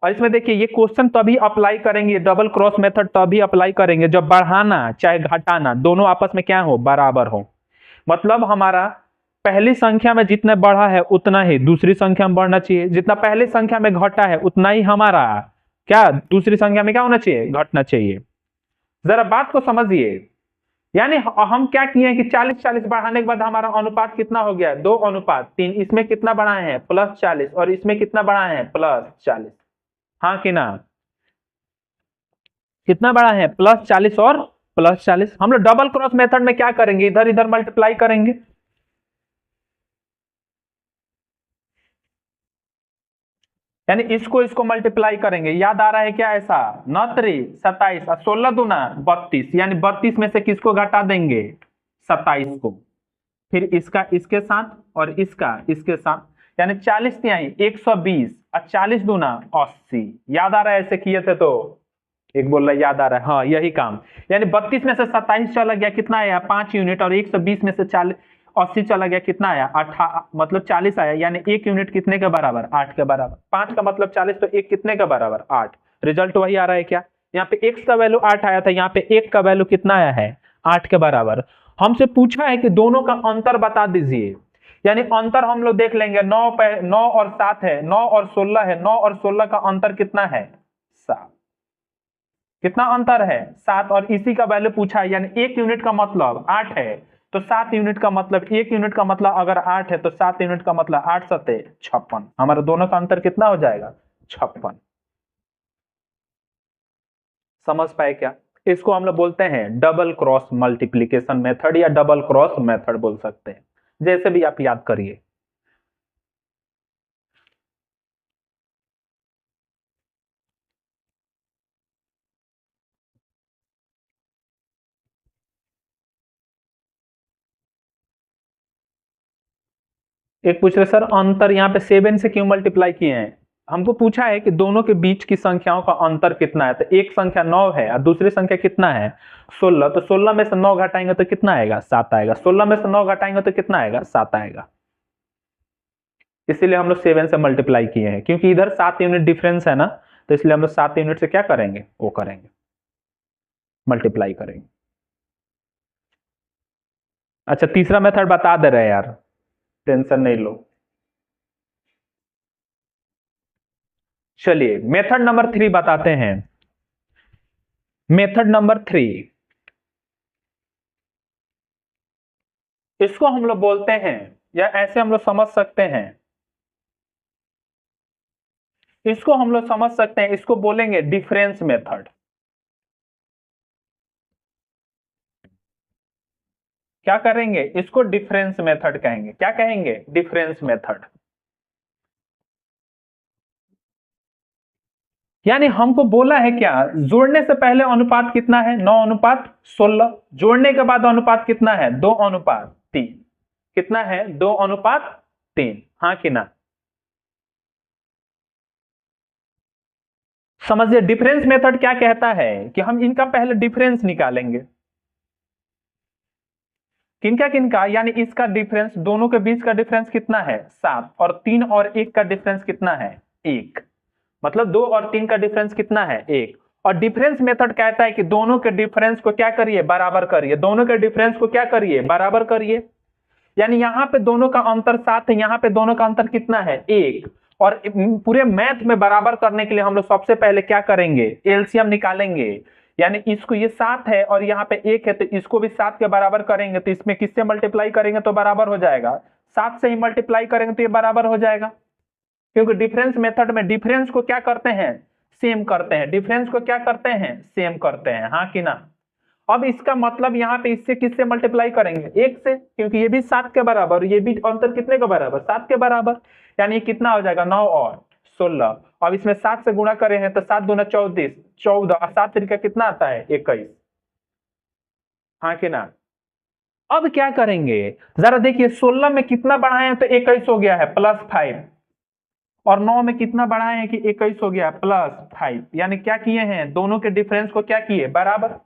और इसमें देखिए ये क्वेश्चन तभी अप्लाई करेंगे, डबल क्रॉस मेथड तभी अप्लाई करेंगे जब बढ़ाना चाहे घटाना दोनों आपस में क्या हो, बराबर हो। मतलब हमारा पहली संख्या में जितना बढ़ा है उतना ही दूसरी संख्या में बढ़ना चाहिए, जितना पहली संख्या में घटा है उतना ही हमारा क्या दूसरी संख्या में क्या होना चाहिए, घटना चाहिए। जरा बात को समझिए। यानी हम क्या किए कि 40 बढ़ाने के बाद हमारा अनुपात कितना हो गया 2:3। इसमें कितना बढ़ाए हैं +40 और इसमें कितना बढ़ाए हैं +40, हाँ कि ना। कितना बढ़ा है +40 और +40। हम लोग डबल क्रॉस मेथड में क्या करेंगे, इधर इधर मल्टीप्लाई करेंगे। यानी इसको इसको मल्टीप्लाई करेंगे, याद आ रहा है क्या? ऐसा 9 27 और 16 दूना 32, यानी 32 में से किसको घटा देंगे? 27 को। फिर इसका इसके साथ और इसका इसके साथ, यानी 40 तिहाई 120 और 40 दूना 80। याद आ रहा है? ऐसे किए थे तो एक बोल रहा है याद आ रहा है, हाँ यही काम। यानी 32 में से 27 चला गया, कितना आया? 5 यूनिट, और 120 में से 80 चला गया, कितना आया? मतलब 40 आया, यानी 1 यूनिट कितने के बराबर? 8 के बराबर। 5 का मतलब 40, तो 1 कितने के बराबर? 8। रिजल्ट वही आ रहा है क्या? यहाँ पे x का वैल्यू 8 आया था, यहाँ पे 1 का वैल्यू कितना आया है? 8 के बराबर। हमसे पूछा है कि दोनों का अंतर बता दीजिए, यानी अंतर हम लोग देख लेंगे। 9 और 7 है, 9 और 16 है, 9 और 16 का अंतर कितना है? 7। कितना अंतर है? 7। और इसी का वैल्यू पूछा है, यानी 1 यूनिट का मतलब 8 है, तो 7 यूनिट का मतलब 1 यूनिट का मतलब अगर 8 है तो 7 यूनिट का मतलब 8 सते 56। हमारा दोनों का अंतर कितना हो जाएगा? 56। समझ पाए क्या? इसको हम लोग बोलते हैं डबल क्रॉस मल्टीप्लीकेशन मेथड या डबल क्रॉस मेथड बोल सकते हैं, जैसे भी आप याद करिए। एक पूछ रहे सर अंतर यहाँ पे 7 से क्यों मल्टीप्लाई किए हैं? हमको पूछा है कि दोनों के बीच की संख्याओं का अंतर कितना है, तो एक संख्या 9 है और दूसरी संख्या कितना है? 16। तो 16 में से 9 घटाएंगे तो कितना आएगा? 7 आएगा। 16 में से 9 घटाएंगे तो कितना आएगा? 7 आएगा। इसीलिए हम लोग 7 से मल्टीप्लाई किए हैं, क्योंकि इधर 7 यूनिट डिफरेंस है ना, तो इसलिए हम लोग 7 यूनिट से क्या करेंगे? वो करेंगे, मल्टीप्लाई करेंगे। अच्छा तीसरा मेथड बता दे रहे हैं यार, टेंशन नहीं लो। चलिए मेथड नंबर 3 बताते हैं। मेथड नंबर 3, इसको हम लोग बोलते हैं, या ऐसे हम लोग समझ सकते हैं, इसको हम लोग समझ सकते हैं, इसको बोलेंगे डिफरेंस मेथड। क्या करेंगे? इसको डिफरेंस मेथड कहेंगे। क्या कहेंगे? Difference method. यानी हमको बोला है क्या? जोड़ने से पहले अनुपात कितना है? 9:16। जोड़ने के बाद अनुपात कितना है? 2:3। कितना है? 2:3। हाँ कि ना? समझिए डिफरेंस मेथड क्या कहता है कि हम इनका पहले डिफरेंस निकालेंगे। किनका किनका? यानी इसका डिफरेंस, दोनों के बीच का डिफरेंस कितना है? 7। और 3 और 1 का डिफरेंस कितना है? 1। मतलब 2 और 3 का डिफरेंस कितना है? 1। और डिफरेंस मेथड कहता है कि दोनों के डिफरेंस को क्या करिए? बराबर करिए। दोनों के डिफरेंस को क्या करिए? बराबर करिए। यानी यहाँ पे दोनों का अंतर 7 है, यहाँ पे दोनों का अंतर कितना है? 1। और पूरे मैथ में बराबर करने के लिए हम लोग सबसे पहले क्या करेंगे? एलसीएम निकालेंगे। यानी इसको, ये 7 है और यहाँ पे 1 है, तो इसको भी 7 के बराबर करेंगे, तो इसमें किससे मल्टीप्लाई करेंगे तो बराबर हो जाएगा? 7 से ही मल्टीप्लाई करेंगे तो ये बराबर हो जाएगा। क्योंकि डिफरेंस मेथड में डिफरेंस को क्या करते हैं? सेम करते हैं। डिफरेंस को क्या करते हैं? सेम करते हैं। हाँ कि ना? अब इसका मतलब यहाँ पे इससे किससे मल्टीप्लाई करेंगे? 1 से, क्योंकि ये भी 7 के बराबर, ये भी अंतर कितने के बराबर? 7 के बराबर। यानी कितना हो जाएगा? 9 और 16। अब इसमें 7 से गुणा करे हैं तो 7 दूना 34, 14 और 7 तरीका कितना आता है? 21। हाँ कि ना? अब क्या करेंगे? जरा देखिए 16 में कितना बढ़ाए हैं तो 21 हो गया है, +5। और 9 में कितना बढ़ाए हैं कि 21 हो गया, +5। यानी क्या किए हैं? दोनों के डिफरेंस को क्या किए? बराबर।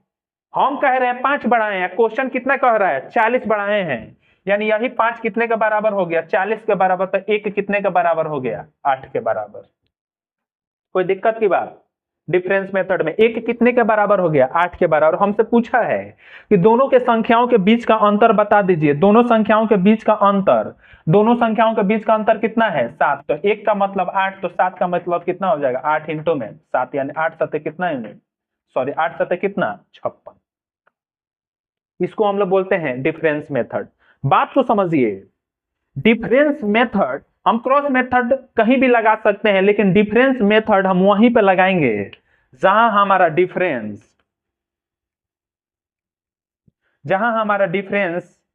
हम कह रहे हैं 5 बढ़ाए हैं, क्वेश्चन कितना कह रहा है? 40 बढ़ाए हैं। यानी यही 5 कितने के बराबर हो गया? 40 के बराबर। तो 1 कितने के बराबर हो गया? 8 के बराबर। कोई दिक्कत की बात? डिफरेंस मेथड में 1 कितने के बराबर हो गया? 8 के बराबर। हमसे पूछा है कि दोनों के संख्याओं के बीच का अंतर बता दीजिए। दोनों संख्याओं के बीच का अंतर, दोनों संख्याओं के बीच का अंतर कितना है? 7। तो 1 का मतलब 8, तो 7 का मतलब कितना हो जाएगा? 8 इंटू में 7, यानी 8 सत्ते कितना यूनिट? सॉरी 8 सत्ते कितना? 56। इसको हम लोग बोलते हैं डिफरेंस मेथड। बात को समझिए, डिफरेंस मेथड हम क्रॉस मेथड कहीं भी लगा सकते हैं, लेकिन डिफरेंस मेथड हम वहीं पे लगाएंगे जहां हमारा डिफरेंस,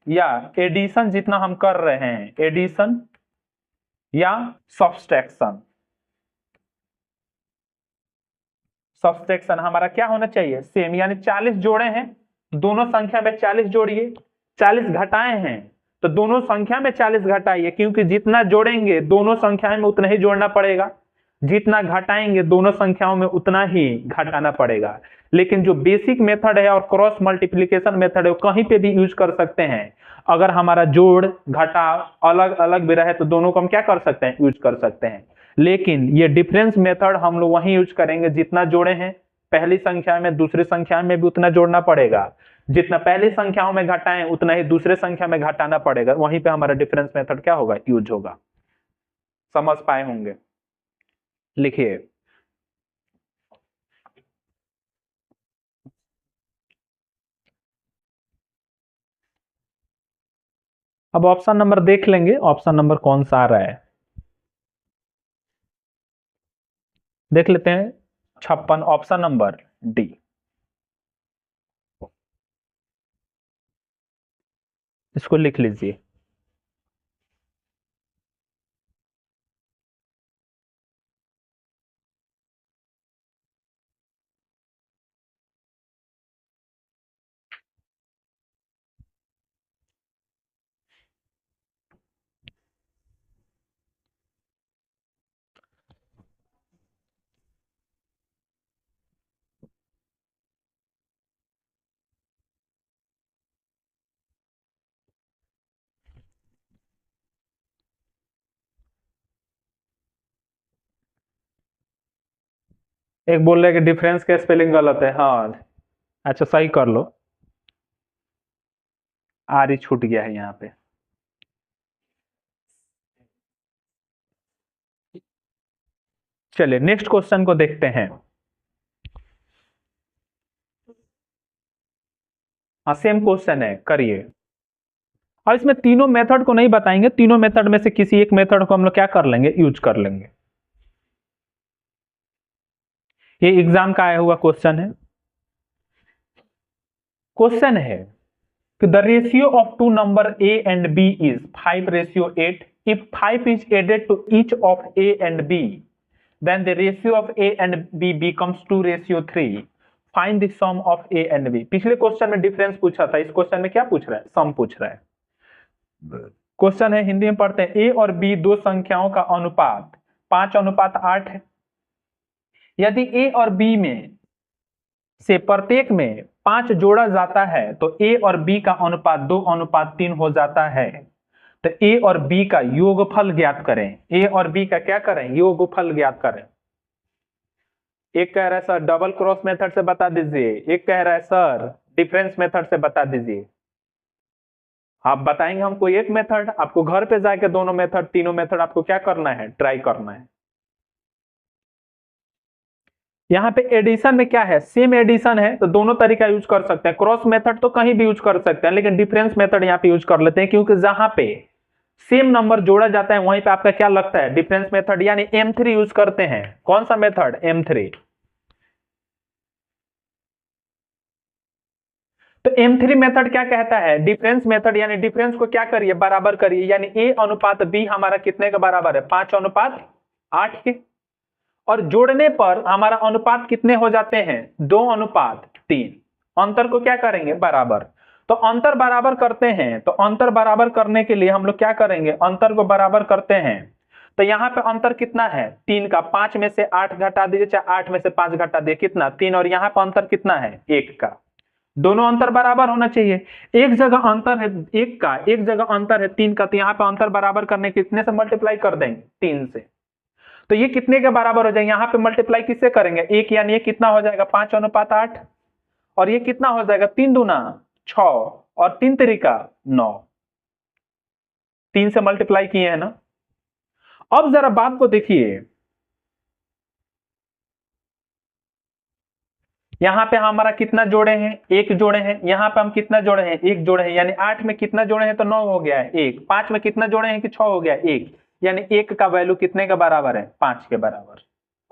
या एडिशन जितना हम कर रहे हैं, एडिशन या सब्सट्रैक्शन, सब्सट्रैक्शन हमारा क्या होना चाहिए, सेम, यानी 40 जोड़े हैं, दोनों संख्या में 40 जोड़िए, 40 घटाए हैं तो दोनों संख्या में 40 घटाइए, क्योंकि जितना जोड़ेंगे दोनों संख्याओं में उतना ही जोड़ना पड़ेगा, जितना घटाएंगे दोनों संख्याओं में उतना ही घटाना पड़ेगा। लेकिन जो बेसिक मेथड है और क्रॉस मल्टीप्लिकेशन मेथड है वो कहीं पे भी यूज कर सकते हैं। अगर हमारा जोड़ घटाव अलग अलग भी रहे तो दोनों को हम क्या कर सकते हैं, यूज कर सकते हैं। लेकिन ये डिफरेंस मेथड हम लोग वहीं यूज करेंगे, जितना जोड़े हैं पहली संख्या में दूसरी संख्या में भी उतना जोड़ना पड़ेगा, जितना पहली संख्याओं में घटाएं उतना ही दूसरे संख्या में घटाना पड़ेगा, वहीं पे हमारा डिफरेंस मेथड क्या होगा, यूज होगा। समझ पाए होंगे, लिखिए। अब ऑप्शन नंबर देख लेंगे, ऑप्शन नंबर कौन सा आ रहा है, देख लेते हैं। 56, ऑप्शन नंबर डी। इसको लिख लीजिए। एक बोल रहे कि डिफरेंस का स्पेलिंग गलत है, हाँ अच्छा सही कर लो, आर ही छूट गया है यहाँ पे। चलिए नेक्स्ट क्वेश्चन को देखते हैं। हाँ सेम क्वेश्चन है, करिए। और इसमें तीनों मेथड को नहीं बताएंगे, तीनों मेथड में से किसी एक मेथड को हम लोग क्या कर लेंगे, यूज कर लेंगे। ये एग्जाम का आया हुआ क्वेश्चन है। क्वेश्चन है कि the ratio of two number a and b is 5:8. If 5 is added to each of a and b, then the ratio of a and b becomes 2:3. Find the sum of a and b. पिछले question में difference पूछा था, इस question में क्या पूछ रहा है, सम पूछ रहा है। क्वेश्चन है, हिंदी में पढ़ते हैं, a और b दो संख्याओं का अनुपात 5:8 है। यदि a और b में से प्रत्येक में 5 जोड़ा जाता है तो a और b का अनुपात 2:3 हो जाता है। तो a और b का योगफल ज्ञात करें। a और b का क्या करें, योगफल ज्ञात करें। एक कह रहा है सर डबल क्रॉस मेथड से बता दीजिए, एक कह रहा है सर डिफरेंस मेथड से बता दीजिए। आप बताएंगे हमको एक मेथड, आपको घर पे जाके दोनों मेथड तीनों मेथड आपको क्या करना है, ट्राई करना है। यहाँ पे एडिशन में क्या है, सेम एडिशन है तो दोनों तरीका यूज कर सकते हैं। क्रॉस मेथड तो कहीं भी यूज कर सकते हैं, लेकिन डिफरेंस मेथड यहाँ पे यूज कर लेते हैं, क्योंकि जहां पे सेम नंबर जोड़ा जाता है वहीं पे आपका क्या लगता है, डिफरेंस मेथड, यानी M3 यूज करते हैं। कौन सा मेथड, M3। तो M3 मेथड क्या कहता है, डिफरेंस मेथड, यानी डिफरेंस को क्या करिए, बराबर करिए, यानी A अनुपात B हमारा कितने का बराबर है, 5:8 के। और जोड़ने पर हमारा अनुपात कितने हो जाते हैं, 2:3। अंतर को क्या करेंगे, बराबर। तो अंतर बराबर करते हैं, तो अंतर बराबर करने के लिए हम लोग क्या करेंगे, अंतर को बराबर करते हैं। तो यहाँ पे अंतर कितना है, 3 का, 5 में से 8 घटा दीजिए, चाहे 8 में से 5 घटा दीजिए, कितना, 3। और यहाँ पे अंतर कितना है, 1 का। दोनों अंतर बराबर होना चाहिए। एक जगह अंतर है 1 का, एक जगह अंतर है 3 का, तो यहाँ पे अंतर बराबर करने कितने से मल्टीप्लाई कर देंगे, 3 से। तो ये कितने के बराबर हो जाएगा, यहाँ पे मल्टीप्लाई किससे करेंगे, 1, यानी ये कितना हो जाएगा, 5:8। और ये कितना हो जाएगा, 3 दूना 6 और 3 तिरिका 9। 3 से मल्टीप्लाई किए हैं ना। अब जरा बात को देखिए, यहाँ पे हमारा कितना जोड़े हैं, 1 जोड़े हैं। यहाँ पे हम कितना जोड़े हैं, 1 जोड़े हैं, यानी 8 में कितना जोड़े हैं, तो 9 हो गया है 1। 5 में कितना जोड़े हैं कि 6 हो गया 1, यानी 1 का वैल्यू कितने के बराबर है, 5 के बराबर।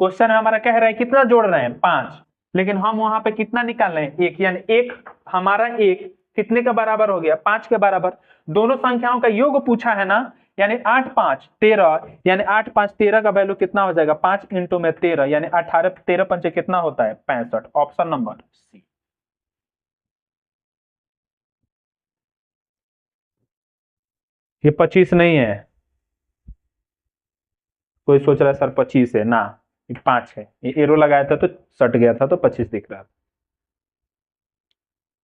क्वेश्चन हमारा कह रहा है कितना जोड़ रहे हैं, 5, लेकिन हम वहां पे कितना निकाल रहे हैं, 1, यानी 1 हमारा 1 कितने का बराबर हो गया, 5 के बराबर। दोनों संख्याओं का योग पूछा है ना, यानी 8 5 13, यानी 8 5 13 का वैल्यू कितना हो जाएगा 5 इंटू में 13, यानी 18 13 पंचे कितना होता है 65। Option number C. ये 25 नहीं है, कोई सोच रहा है सर 25 है ना, ये 5 है, ये एरो लगाया था तो सट गया था तो 25 दिख रहा था।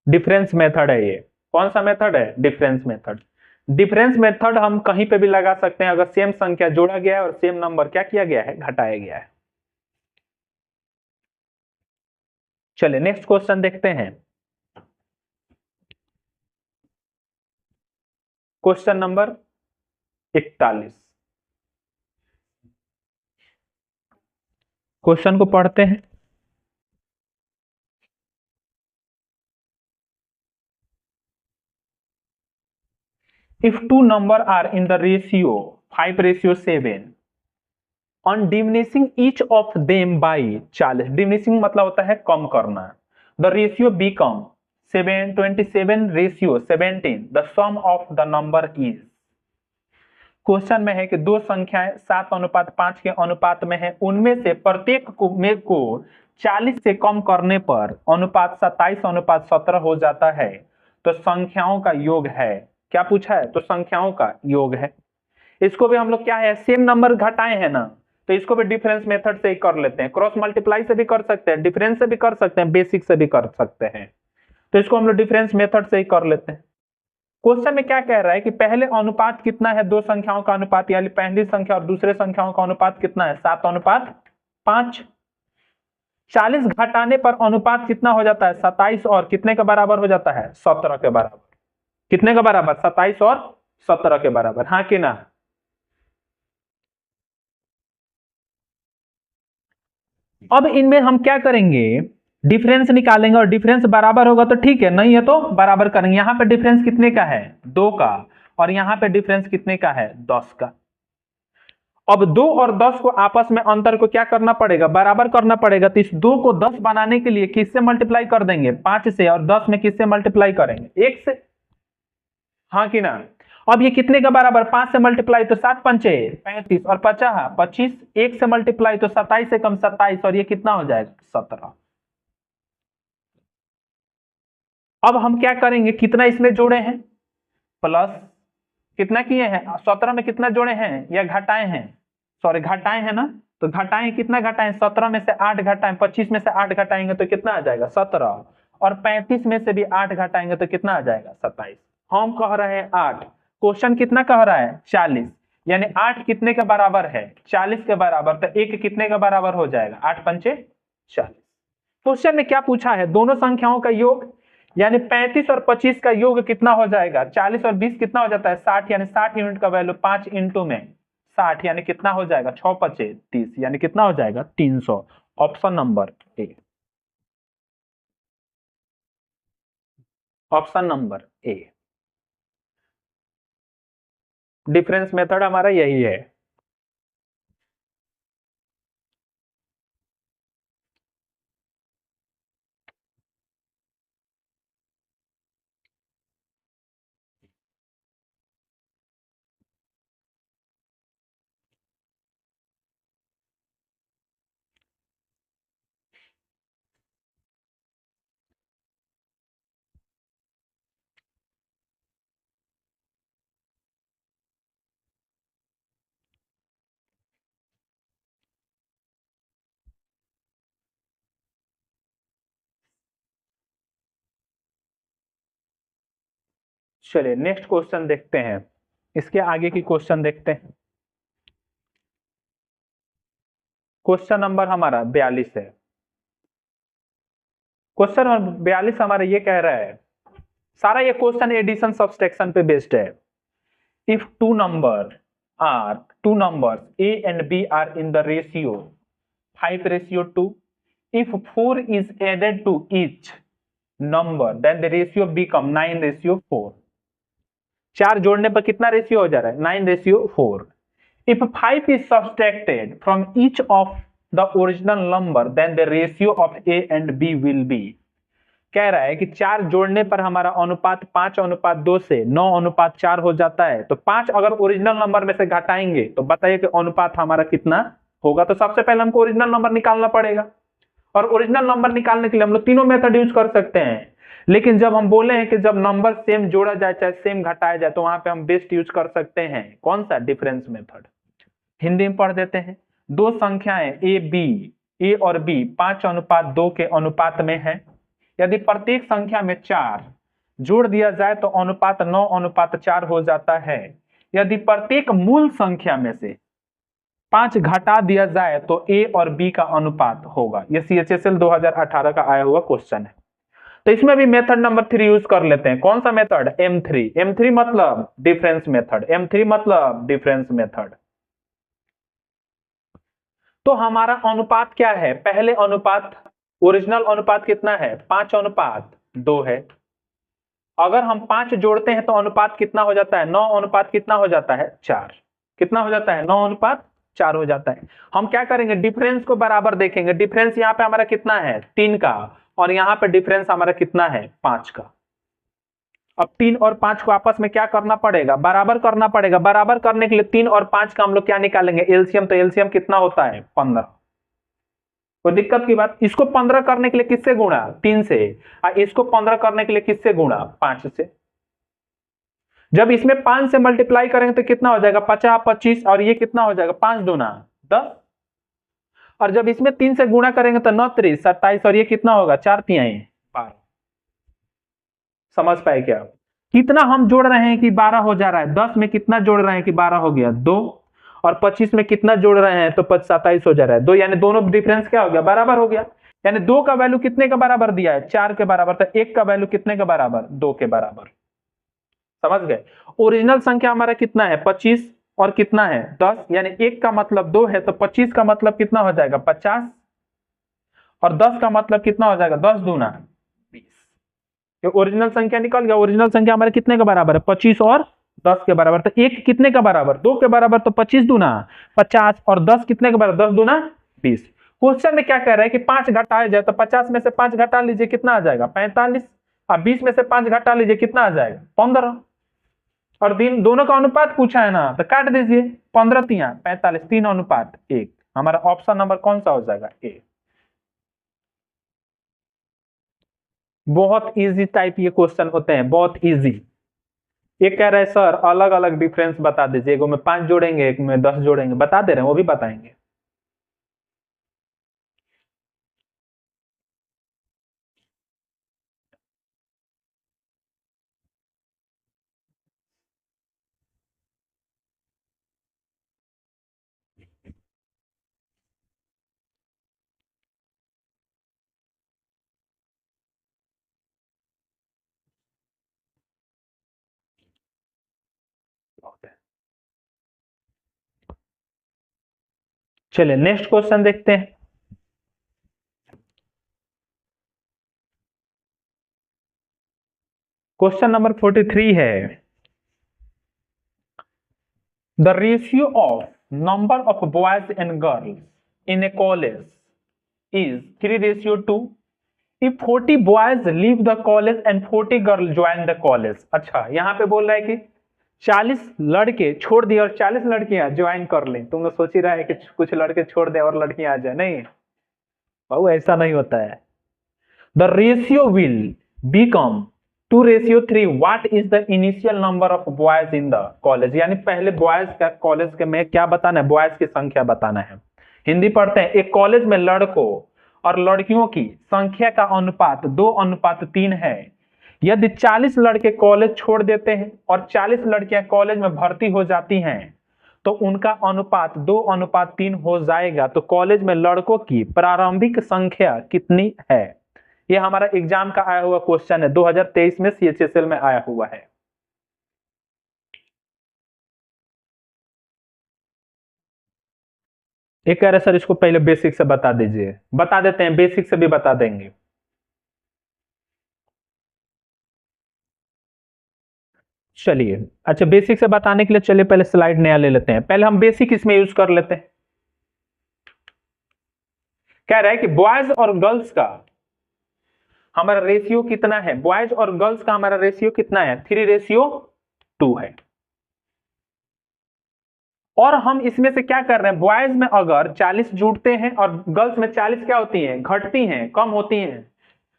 डिफरेंस मेथड है ये। कौन सा मेथड है? Difference method. डिफरेंस मेथड हम कहीं पे भी लगा सकते हैं अगर सेम संख्या जोड़ा गया है और सेम नंबर क्या किया गया है, घटाया गया है। चलिए नेक्स्ट क्वेश्चन देखते हैं। Question number 41। क्वेश्चन को पढ़ते हैं। If two numbers are in the ratio 5:7, on diminishing each of them by 40, diminishing मतलब होता है कम करना, the ratio become 27:17, the sum of the number is। Question में है कि दो संख्याएं 7:5 के अनुपात में है, उनमें से प्रत्येक को 40 से कम करने पर अनुपात 27:17 हो जाता है, तो संख्याओं का योग है। क्या पूछा है? तो संख्याओं का योग है। इसको भी हम लोग क्या है, सेम नंबर घटाए हैं ना, तो इसको भी डिफरेंस मेथड से ही कर लेते हैं। क्रॉस मल्टीप्लाई से भी कर सकते हैं, डिफरेंस से भी कर सकते हैं, बेसिक से भी कर सकते हैं, तो इसको हम लोग डिफरेंस मेथड से ही कर लेते हैं। क्वेश्चन में क्या कह रहा है कि पहले अनुपात कितना है, दो संख्याओं का अनुपात, यानी पहली संख्या और दूसरे संख्याओं का अनुपात कितना है 7:5। 40 घटाने पर अनुपात कितना हो जाता है 27 और कितने के बराबर हो जाता है 17 के बराबर। कितने के बराबर? 27 और 17 के बराबर, हाँ कि ना। अब इनमें हम क्या करेंगे, डिफरेंस निकालेंगे, और डिफरेंस बराबर होगा तो ठीक है, नहीं है तो बराबर करेंगे। यहां पे डिफरेंस कितने का है 2 का, और यहां पे डिफरेंस कितने का है 10 का। अब 2 और 10 को आपस में अंतर को क्या करना पड़ेगा, बराबर करना पड़ेगा। तो इस 2 को 10 बनाने के लिए किससे मल्टीप्लाई कर देंगे 5 से, और 10 में किससे मल्टीप्लाई करेंगे 1 से, हाँ कि ना। अब ये कितने का बराबर, 5 से मल्टीप्लाई तो 7 पंचे 35 और 50 25, 1 से मल्टीप्लाई तो 27 से कम 27, और ये कितना हो जाएगा 17। अब हम क्या करेंगे, कितना इसमें जोड़े हैं प्लस, कितना किए हैं 17 में कितना जोड़े हैं या घटाए हैं, सॉरी घटाए हैं ना, तो घटाए कितना घटाए 17 में से 8 घटाए, 25 में से 8 घटाएंगे तो कितना आ जाएगा 17, और 35 में से भी 8 घटाएंगे तो कितना आ जाएगा 27। हम कह रहे हैं 8, क्वेश्चन कितना कह रहा है 40, यानी 8 कितने के बराबर है 40 के बराबर, तो 1 कितने के बराबर हो जाएगा 8 पंचे 40। क्वेश्चन में क्या पूछा है, दोनों संख्याओं का योग, यानी 35 और 25 का योग कितना हो जाएगा 40 और 20 कितना हो जाता है 60, यानी 60 यूनिट का वैल्यू 5 इंटू में 60, यानी कितना हो जाएगा 6 पचे 30, यानी कितना हो जाएगा 300। Option number A. Option number A, difference method हमारा यही है। चलिए नेक्स्ट क्वेश्चन देखते हैं, इसके आगे की क्वेश्चन देखते हैं। क्वेश्चन नंबर हमारा 42 है। क्वेश्चन नंबर 42 हमारा ये कह रहा है, सारा ये क्वेश्चन एडिशन सब्सट्रैक्शन पे बेस्ड है। If two numbers a and b are in the ratio 5:2, if 4 is added to each number then the ratio become 9:4। 4 जोड़ने पर कितना रेशियो हो जा रहा है 9:4। If 5 is subtracted from each of the original number then the ratio of a and b will be। कह रहा है कि 4 जोड़ने पर हमारा अनुपात 5:2 से 9:4 हो जाता है। तो 5 अगर ओरिजिनल नंबर में से घटाएंगे तो बताइए कि अनुपात हमारा कितना होगा। तो सबसे पहले हमको ओरिजिनल नंबर निकालना पड़ेगा, और ओरिजिनल नंबर निकालने के लिए हम लोग तीनों मेथड यूज कर सकते हैं। लेकिन जब हम बोले हैं कि जब नंबर सेम जोड़ा जाए चाहे सेम घटाया जाए, तो वहां पे हम बेस्ट यूज कर सकते हैं कौन सा, डिफरेंस मेथड। हिंदी में पढ़ देते हैं। दो संख्याएं ए और बी 5:2 के अनुपात में है। यदि प्रत्येक संख्या में 4 जोड़ दिया जाए तो अनुपात 9:4 हो जाता है। यदि प्रत्येक मूल संख्या में से 5 घटा दिया जाए तो ए और बी का अनुपात होगा। यह CHSL 2018 का आया हुआ क्वेश्चन है। तो इसमें भी मेथड नंबर 3 यूज कर लेते हैं। कौन सा मेथड, M3 मतलब डिफरेंस मेथड, M3 मतलब डिफरेंस मेथड। तो हमारा अनुपात क्या है, पहले अनुपात ओरिजिनल अनुपात कितना है, 5:2 है। अगर हम 5 जोड़ते हैं तो अनुपात कितना हो जाता है, 9 कितना हो जाता है, 4। कितना हो जाता है, 9:4 हो जाता है। हम क्या करेंगे, डिफरेंस को बराबर देखेंगे। डिफरेंस यहाँ पे हमारा कितना है, 3 का, और यहाँ पे डिफरेंस हमारा कितना है, 5 का। अब 3 और 5 को आपस में क्या करना पड़ेगा, बराबर करना पड़ेगा। बराबर करने के लिए 3 और 5 का हम लोग क्या निकालेंगे, एलसीएम। तो एलसीएम कितना होता है, 15। कोई दिक्कत की बात। इसको 15 करने के लिए किससे गुणा, 3 से, और इसको 15 करने के लिए किससे गुणा, 5 से। जब इसमें 5 से मल्टीप्लाई करेंगे तो कितना हो जाएगा, 50 25, और ये कितना हो जाएगा, 5 दूना 10। और जब इसमें 3 से गुणा करेंगे तो 9 3 27, और ये कितना होगा, 4 तिहाई 12। समझ पाए क्या, कितना हम जोड़ रहे हैं कि 12 हो जा रहा है। 10 में कितना जोड़ रहे हैं कि 12 हो गया, 2। और 25 में कितना जोड़ रहे हैं तो 27 हो जा रहा है, 2। यानी दोनों डिफरेंस क्या हो गया, बराबर हो गया। यानी 2 का वैल्यू कितने का बराबर दिया है, 4 के बराबर। तो 1 का वैल्यू कितने के बराबर, 2 के बराबर। समझ गए। ओरिजिनल संख्या हमारा कितना है, 25, और कितना है, 10। यानी 1 का मतलब 2 है, तो 25 का मतलब कितना हो जाएगा, 50, और 10 का मतलब कितना हो जाएगा, 10 दूना 20। ओरिजिनल संख्या निकल गया। ओरिजिनल संख्या हमारे कितने के बराबर है, 25 और 10 के बराबर। तो 1 कितने का बराबर, 2 के बराबर। तो 25 दूना 50, और 10 कितने के बराबर, 10 दूना 20। क्वेश्चन में क्या कह रहा है कि 5 घटाया जाए, तो 50 में से 5 घटा लीजिए, कितना आ जाएगा, 45। और 20 में से 5 घटा लीजिए, कितना आ जाएगा, 15। और दोनों का अनुपात पूछा है ना, तो काट दीजिए, 15 तिया 45, 3:1। हमारा ऑप्शन नंबर कौन सा हो जाएगा, ए। बहुत इजी टाइप ये क्वेश्चन होते हैं, बहुत इजी। ये कह रहे हैं सर अलग अलग डिफरेंस बता दीजिए, एक में 5 जोड़ेंगे, एक में 10 जोड़ेंगे। बता दे रहे हैं, वो भी बताएंगे। चलिए नेक्स्ट क्वेश्चन देखते हैं। क्वेश्चन नंबर 43 है, the ratio of number of boys and girls in A college is 3:2 if 40 boys leave the college and 40 girls join the college। अच्छा, यहाँ पे बोल रहा है कि 40 लड़के छोड़ दिए और 40 लड़कियां ज्वाइन कर लें। तुम लोग सोच ही रहे हैं कि कुछ लड़के छोड़ दे और लड़कियां आ जाए, नहीं बाबू, ऐसा नहीं होता है। The ratio will become 2:3। What is the initial number of boys in the college. यानी पहले बॉयज का कॉलेज के में क्या बताना है, बॉयज की संख्या बताना है। हिंदी पढ़ते हैं। एक कॉलेज में लड़कों और लड़कियों की संख्या का अनुपात 2:3 है। यदि 40 लड़के कॉलेज छोड़ देते हैं और 40 लड़कियां कॉलेज में भर्ती हो जाती हैं तो उनका अनुपात 2:3 हो जाएगा। तो कॉलेज में लड़कों की प्रारंभिक संख्या कितनी है। यह हमारा एग्जाम का आया हुआ क्वेश्चन है, 2023 में CHSL में आया हुआ है। एक कह रहे सर इसको पहले बेसिक से बता दीजिए। बता देते हैं, बेसिक से भी बता देंगे। चलिए अच्छा, बेसिक से बताने के लिए चलिए पहले स्लाइड नया ले लेते हैं। पहले हम बेसिक इसमें यूज कर लेते हैं। कह रहा है कि बॉयज और गर्ल्स का हमारा रेशियो कितना है, बॉयज और गर्ल्स का हमारा रेशियो कितना है, 3:2 है। और हम इसमें से क्या कर रहे हैं, बॉयज में अगर 40 जुड़ते हैं और गर्ल्स में 40 क्या होती हैं, घटती हैं, कम होती हैं,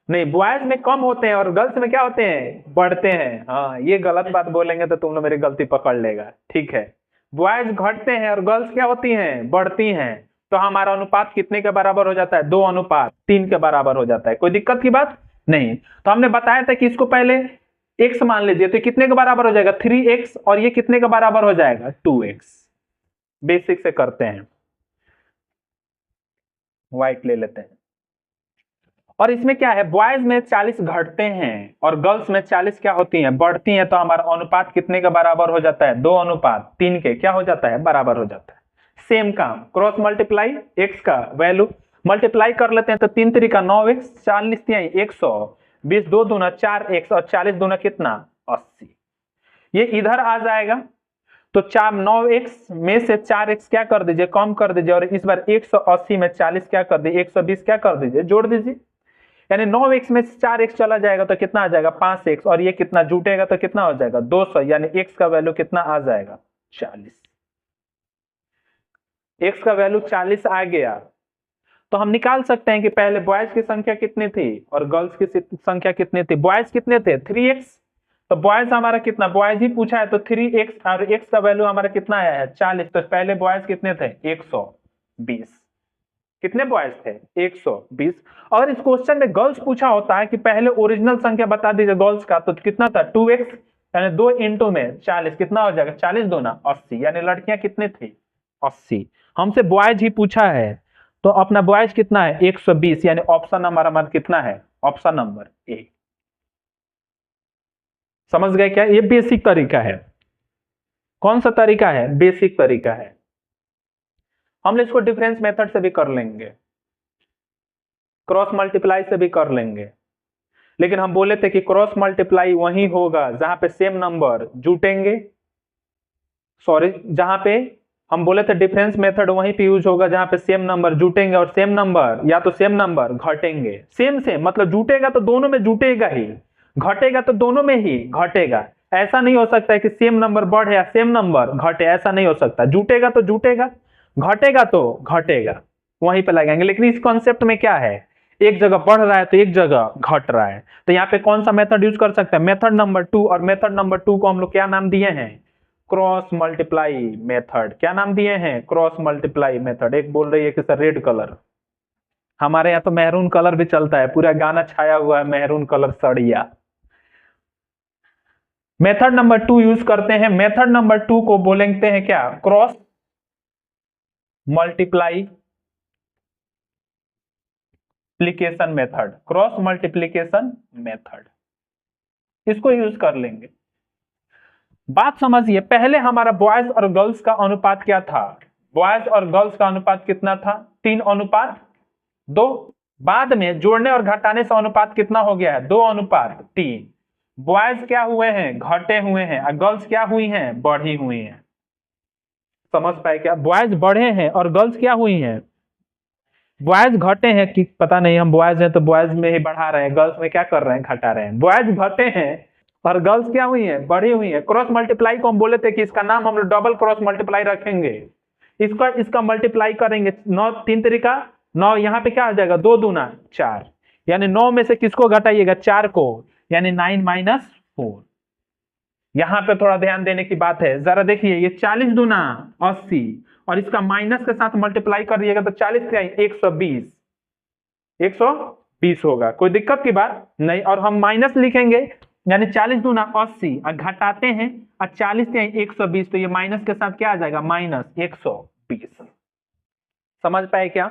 नहीं बॉयज में कम होते हैं और गर्ल्स में क्या होते हैं, बढ़ते हैं। हाँ, ये गलत बात बोलेंगे तो तुम लोग मेरी गलती पकड़ लेगा, ठीक है। बॉयज घटते हैं और गर्ल्स क्या होती हैं, बढ़ती हैं। तो हमारा अनुपात कितने के बराबर हो जाता है, 2:3 के बराबर हो जाता है। कोई दिक्कत की बात नहीं। तो हमने बताया था कि इसको पहले x मान लीजिए, तो कितने के बराबर हो जाएगा, 3x, और ये कितने के बराबर हो जाएगा, 2x। बेसिक से करते हैं, व्हाइट ले लेते हैं। और इसमें क्या है, बॉयज में 40 घटते हैं और गर्ल्स में 40 क्या होती हैं, बढ़ती हैं। तो हमारा अनुपात कितने के बराबर हो जाता है, 2:3 के क्या हो जाता है, बराबर हो जाता है। सेम काम, क्रॉस मल्टीप्लाई, x का वैल्यू मल्टीप्लाई कर लेते हैं, तो 3 3 का 9x, 40 100, 20 2 दूना 4x, और 40 दूना कितना, 80। ये इधर आ जाएगा, तो 9x में से 4x क्या कर दीजिए, कम कर दीजिए, और इस बार 180 में 40 क्या कर दीजिए, 120 क्या कर दीजिए, जोड़ दीजिए। यानी 9x में 4x चला जाएगा तो कितना आ जाएगा, 5x, और ये कितना जुटेगा तो कितना हो जाएगा, 200। यानी x का वैल्यू कितना आ जाएगा, 40। x का वैल्यू 40 आ गया। तो हम निकाल सकते हैं कि पहले बॉयज की संख्या कितनी थी और गर्ल्स की संख्या कितनी थी। बॉयज कितने थे, 3x, तो बॉयज हमारा कितना, बॉयज ही पूछा है, तो 3x, और x का वैल्यू हमारा कितना आया है, 40। तो पहले बॉयज कितने थे, 120। कितने बॉयज थे, 120। अगर इस क्वेश्चन में गर्ल्स पूछा होता है कि पहले ओरिजिनल संख्या बता दीजिए गर्ल्स का, तो कितना था, 2x, यानी 2 इंटू में 40, कितना हो जाएगा, 40 दूना 80। यानी लड़कियां कितने थी, 80। हमसे बॉयज ही पूछा है, तो अपना बॉयज कितना है, 120। यानी ऑप्शन हमारा मतलब कितना है, ऑप्शन नंबर ए। समझ गए क्या, ये बेसिक तरीका है। कौन सा तरीका है, बेसिक तरीका है। हम इसको डिफरेंस मेथड से भी कर लेंगे, क्रॉस मल्टीप्लाई से भी कर लेंगे, लेकिन हम बोले थे कि क्रॉस मल्टीप्लाई वही होगा जहां पे सेम नंबर जुटेंगे। सॉरी, जहां पे हम बोले थे डिफरेंस मेथड वहीं पे यूज होगा जहां पे सेम नंबर जुटेंगे, और सेम नंबर या तो सेम नंबर घटेंगे। सेम सेम मतलब जुटेगा तो दोनों में जुटेगा ही, घटेगा तो दोनों में ही घटेगा। ऐसा नहीं हो सकता है कि सेम नंबर बढ़े या सेम नंबर घटे, ऐसा नहीं हो सकता। जुटेगा तो जुटेगा, घटेगा तो घटेगा, वहीं पे लगाएंगे। लेकिन इस कॉन्सेप्ट में क्या है, एक जगह बढ़ रहा है तो एक जगह घट रहा है। तो यहाँ पे कौन सा मेथड यूज कर सकते हैं, मेथड नंबर 2। और मेथड नंबर 2 को हम लोग क्या नाम दिए हैं, क्रॉस मल्टीप्लाई मेथड। क्या नाम दिए हैं, क्रॉस मल्टीप्लाई मेथड। एक बोल रही है कि सर रेड कलर, हमारे यहाँ तो मैरून कलर भी चलता है, पूरा गाना छाया हुआ है मैरून कलर सड़िया। मेथड नंबर 2 यूज करते हैं। मेथड नंबर 2 को बोलते हैं क्या, cross multiply multiplication method, cross multiplication method, इसको यूज कर लेंगे। बात समझिए, पहले हमारा बॉयज और गर्ल्स का अनुपात क्या था, बॉयज और गर्ल्स का अनुपात कितना था, 3:2। बाद में जोड़ने और घटाने से अनुपात कितना हो गया है, 2:3। बॉयज क्या हुए हैं, घटे हुए हैं, और गर्ल्स क्या हुई हैं, बढ़ी हुई हैं। समझ पाए क्या, बॉयज बढ़े हैं और गर्ल्स क्या हुई हैं, बॉयज घटे हैं। कि पता नहीं, हम बॉयज हैं तो बॉयज में ही बढ़ा रहे हैं, गर्ल्स में क्या कर रहे हैं, घटा रहे हैं। बॉयज घटे हैं और गर्ल्स क्या हुई हैं, बढ़ी हुई हैं। क्रॉस मल्टीप्लाई को हम बोले थे कि इसका नाम हम लोग डबल क्रॉस मल्टीप्लाई रखेंगे। इसका मल्टीप्लाई करेंगे, 9 3 तरीका 9, यहाँ पे क्या आ जाएगा, 2 दूना 4। यानी 9 में से किसको घटाइएगा, 4 को, यानी 9 - 4। यहाँ पे थोड़ा ध्यान देने की बात है, जरा देखिए, ये 40 दूना 80, और इसका माइनस के साथ मल्टीप्लाई करिएगा तो 40 से 120, 120 होगा। कोई दिक्कत की बात नहीं। और हम माइनस लिखेंगे, यानी 40 दूना 80, और घटाते हैं, और 40 से 120, तो ये माइनस के साथ क्या आ जाएगा, -120। समझ पाए क्या।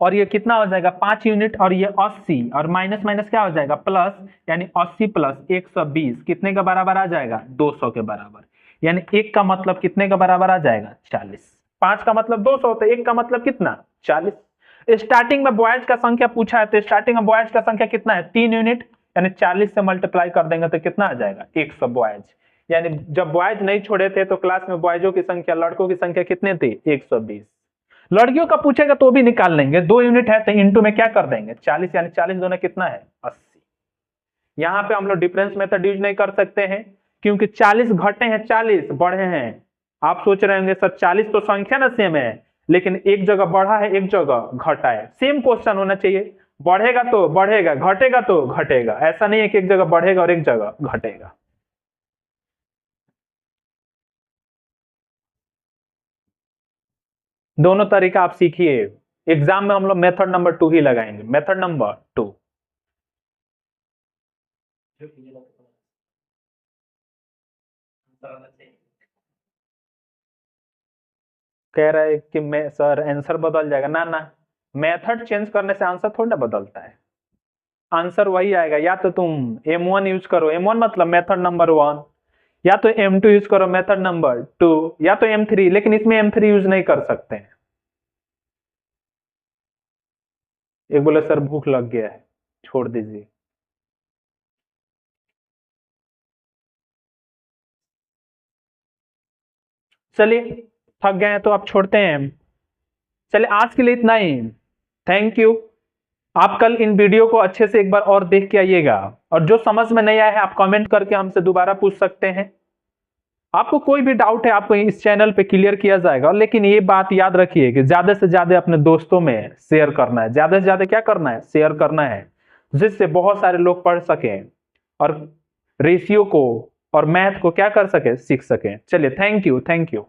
और ये कितना हो जाएगा, 5 यूनिट, और ये 80, और माइनस माइनस क्या हो जाएगा, प्लस, यानी 80 + 120 कितने के बराबर आ जाएगा, 200 के बराबर। यानी 1 का मतलब कितने के बराबर आ जाएगा, 40। 5 का मतलब 200, तो 1 का मतलब कितना, 40। स्टार्टिंग में बॉयज का संख्या पूछा है, तो स्टार्टिंग में बॉयज का संख्या कितना है, 3 यूनिट, यानी 40 से मल्टीप्लाई कर देंगे तो कितना आ जाएगा, 100 बॉयज। यानी जब बॉयज नहीं छोड़े थे तो क्लास में बॉयजों की संख्या, लड़कों की संख्या कितने थी, 120। लड़कियों का पूछेगा तो भी निकाल लेंगे, 2 यूनिट है तो इंटू में क्या कर देंगे, 40, यानी 40 दूना कितना है, 80। यहाँ पे हम लोग डिफरेंस मेथड यूज नहीं कर सकते हैं, क्योंकि 40 घटे हैं 40 बढ़े हैं। आप सोच रहे होंगे सर 40 तो संख्या ना सेम है, लेकिन एक जगह बढ़ा है एक जगह घटा है। सेम क्वेश्चन होना चाहिए, बढ़ेगा तो बढ़ेगा, घटेगा तो घटेगा। ऐसा नहीं है कि एक जगह बढ़ेगा और एक जगह घटेगा। दोनों तरीका आप सीखिए। एग्जाम में हम लोग मेथड नंबर 2 ही लगाएंगे, मेथड नंबर 2। कह रहा है कि मैं सर आंसर बदल जाएगा, ना ना, मेथड चेंज करने से आंसर थोड़ा ना बदलता है। आंसर वही आएगा। या तो तुम M1 यूज करो, M1 मतलब मेथड नंबर 1, या तो M2 यूज करो मेथड नंबर 2, या तो M3, लेकिन इसमें M3 यूज नहीं कर सकते हैं। एक बोले सर भूख लग गया है, छोड़ दीजिए। चलिए थक गए हैं तो आप छोड़ते हैं। चलिए आज के लिए इतना ही। Thank you. आप कल इन वीडियो को अच्छे से एक बार और देख के आइएगा, और जो समझ में नहीं आया है आप कमेंट करके हमसे दोबारा पूछ सकते हैं। आपको कोई भी डाउट है आपको इस चैनल पे क्लियर किया जाएगा। लेकिन ये बात याद रखिए कि ज्यादा से ज्यादा अपने दोस्तों में शेयर करना है, ज्यादा से ज्यादा क्या करना है, शेयर करना है, जिससे बहुत सारे लोग पढ़ सकें और रेशियो को और मैथ को क्या कर सके, सीख सकें। चलिए थैंक यू, थैंक यू।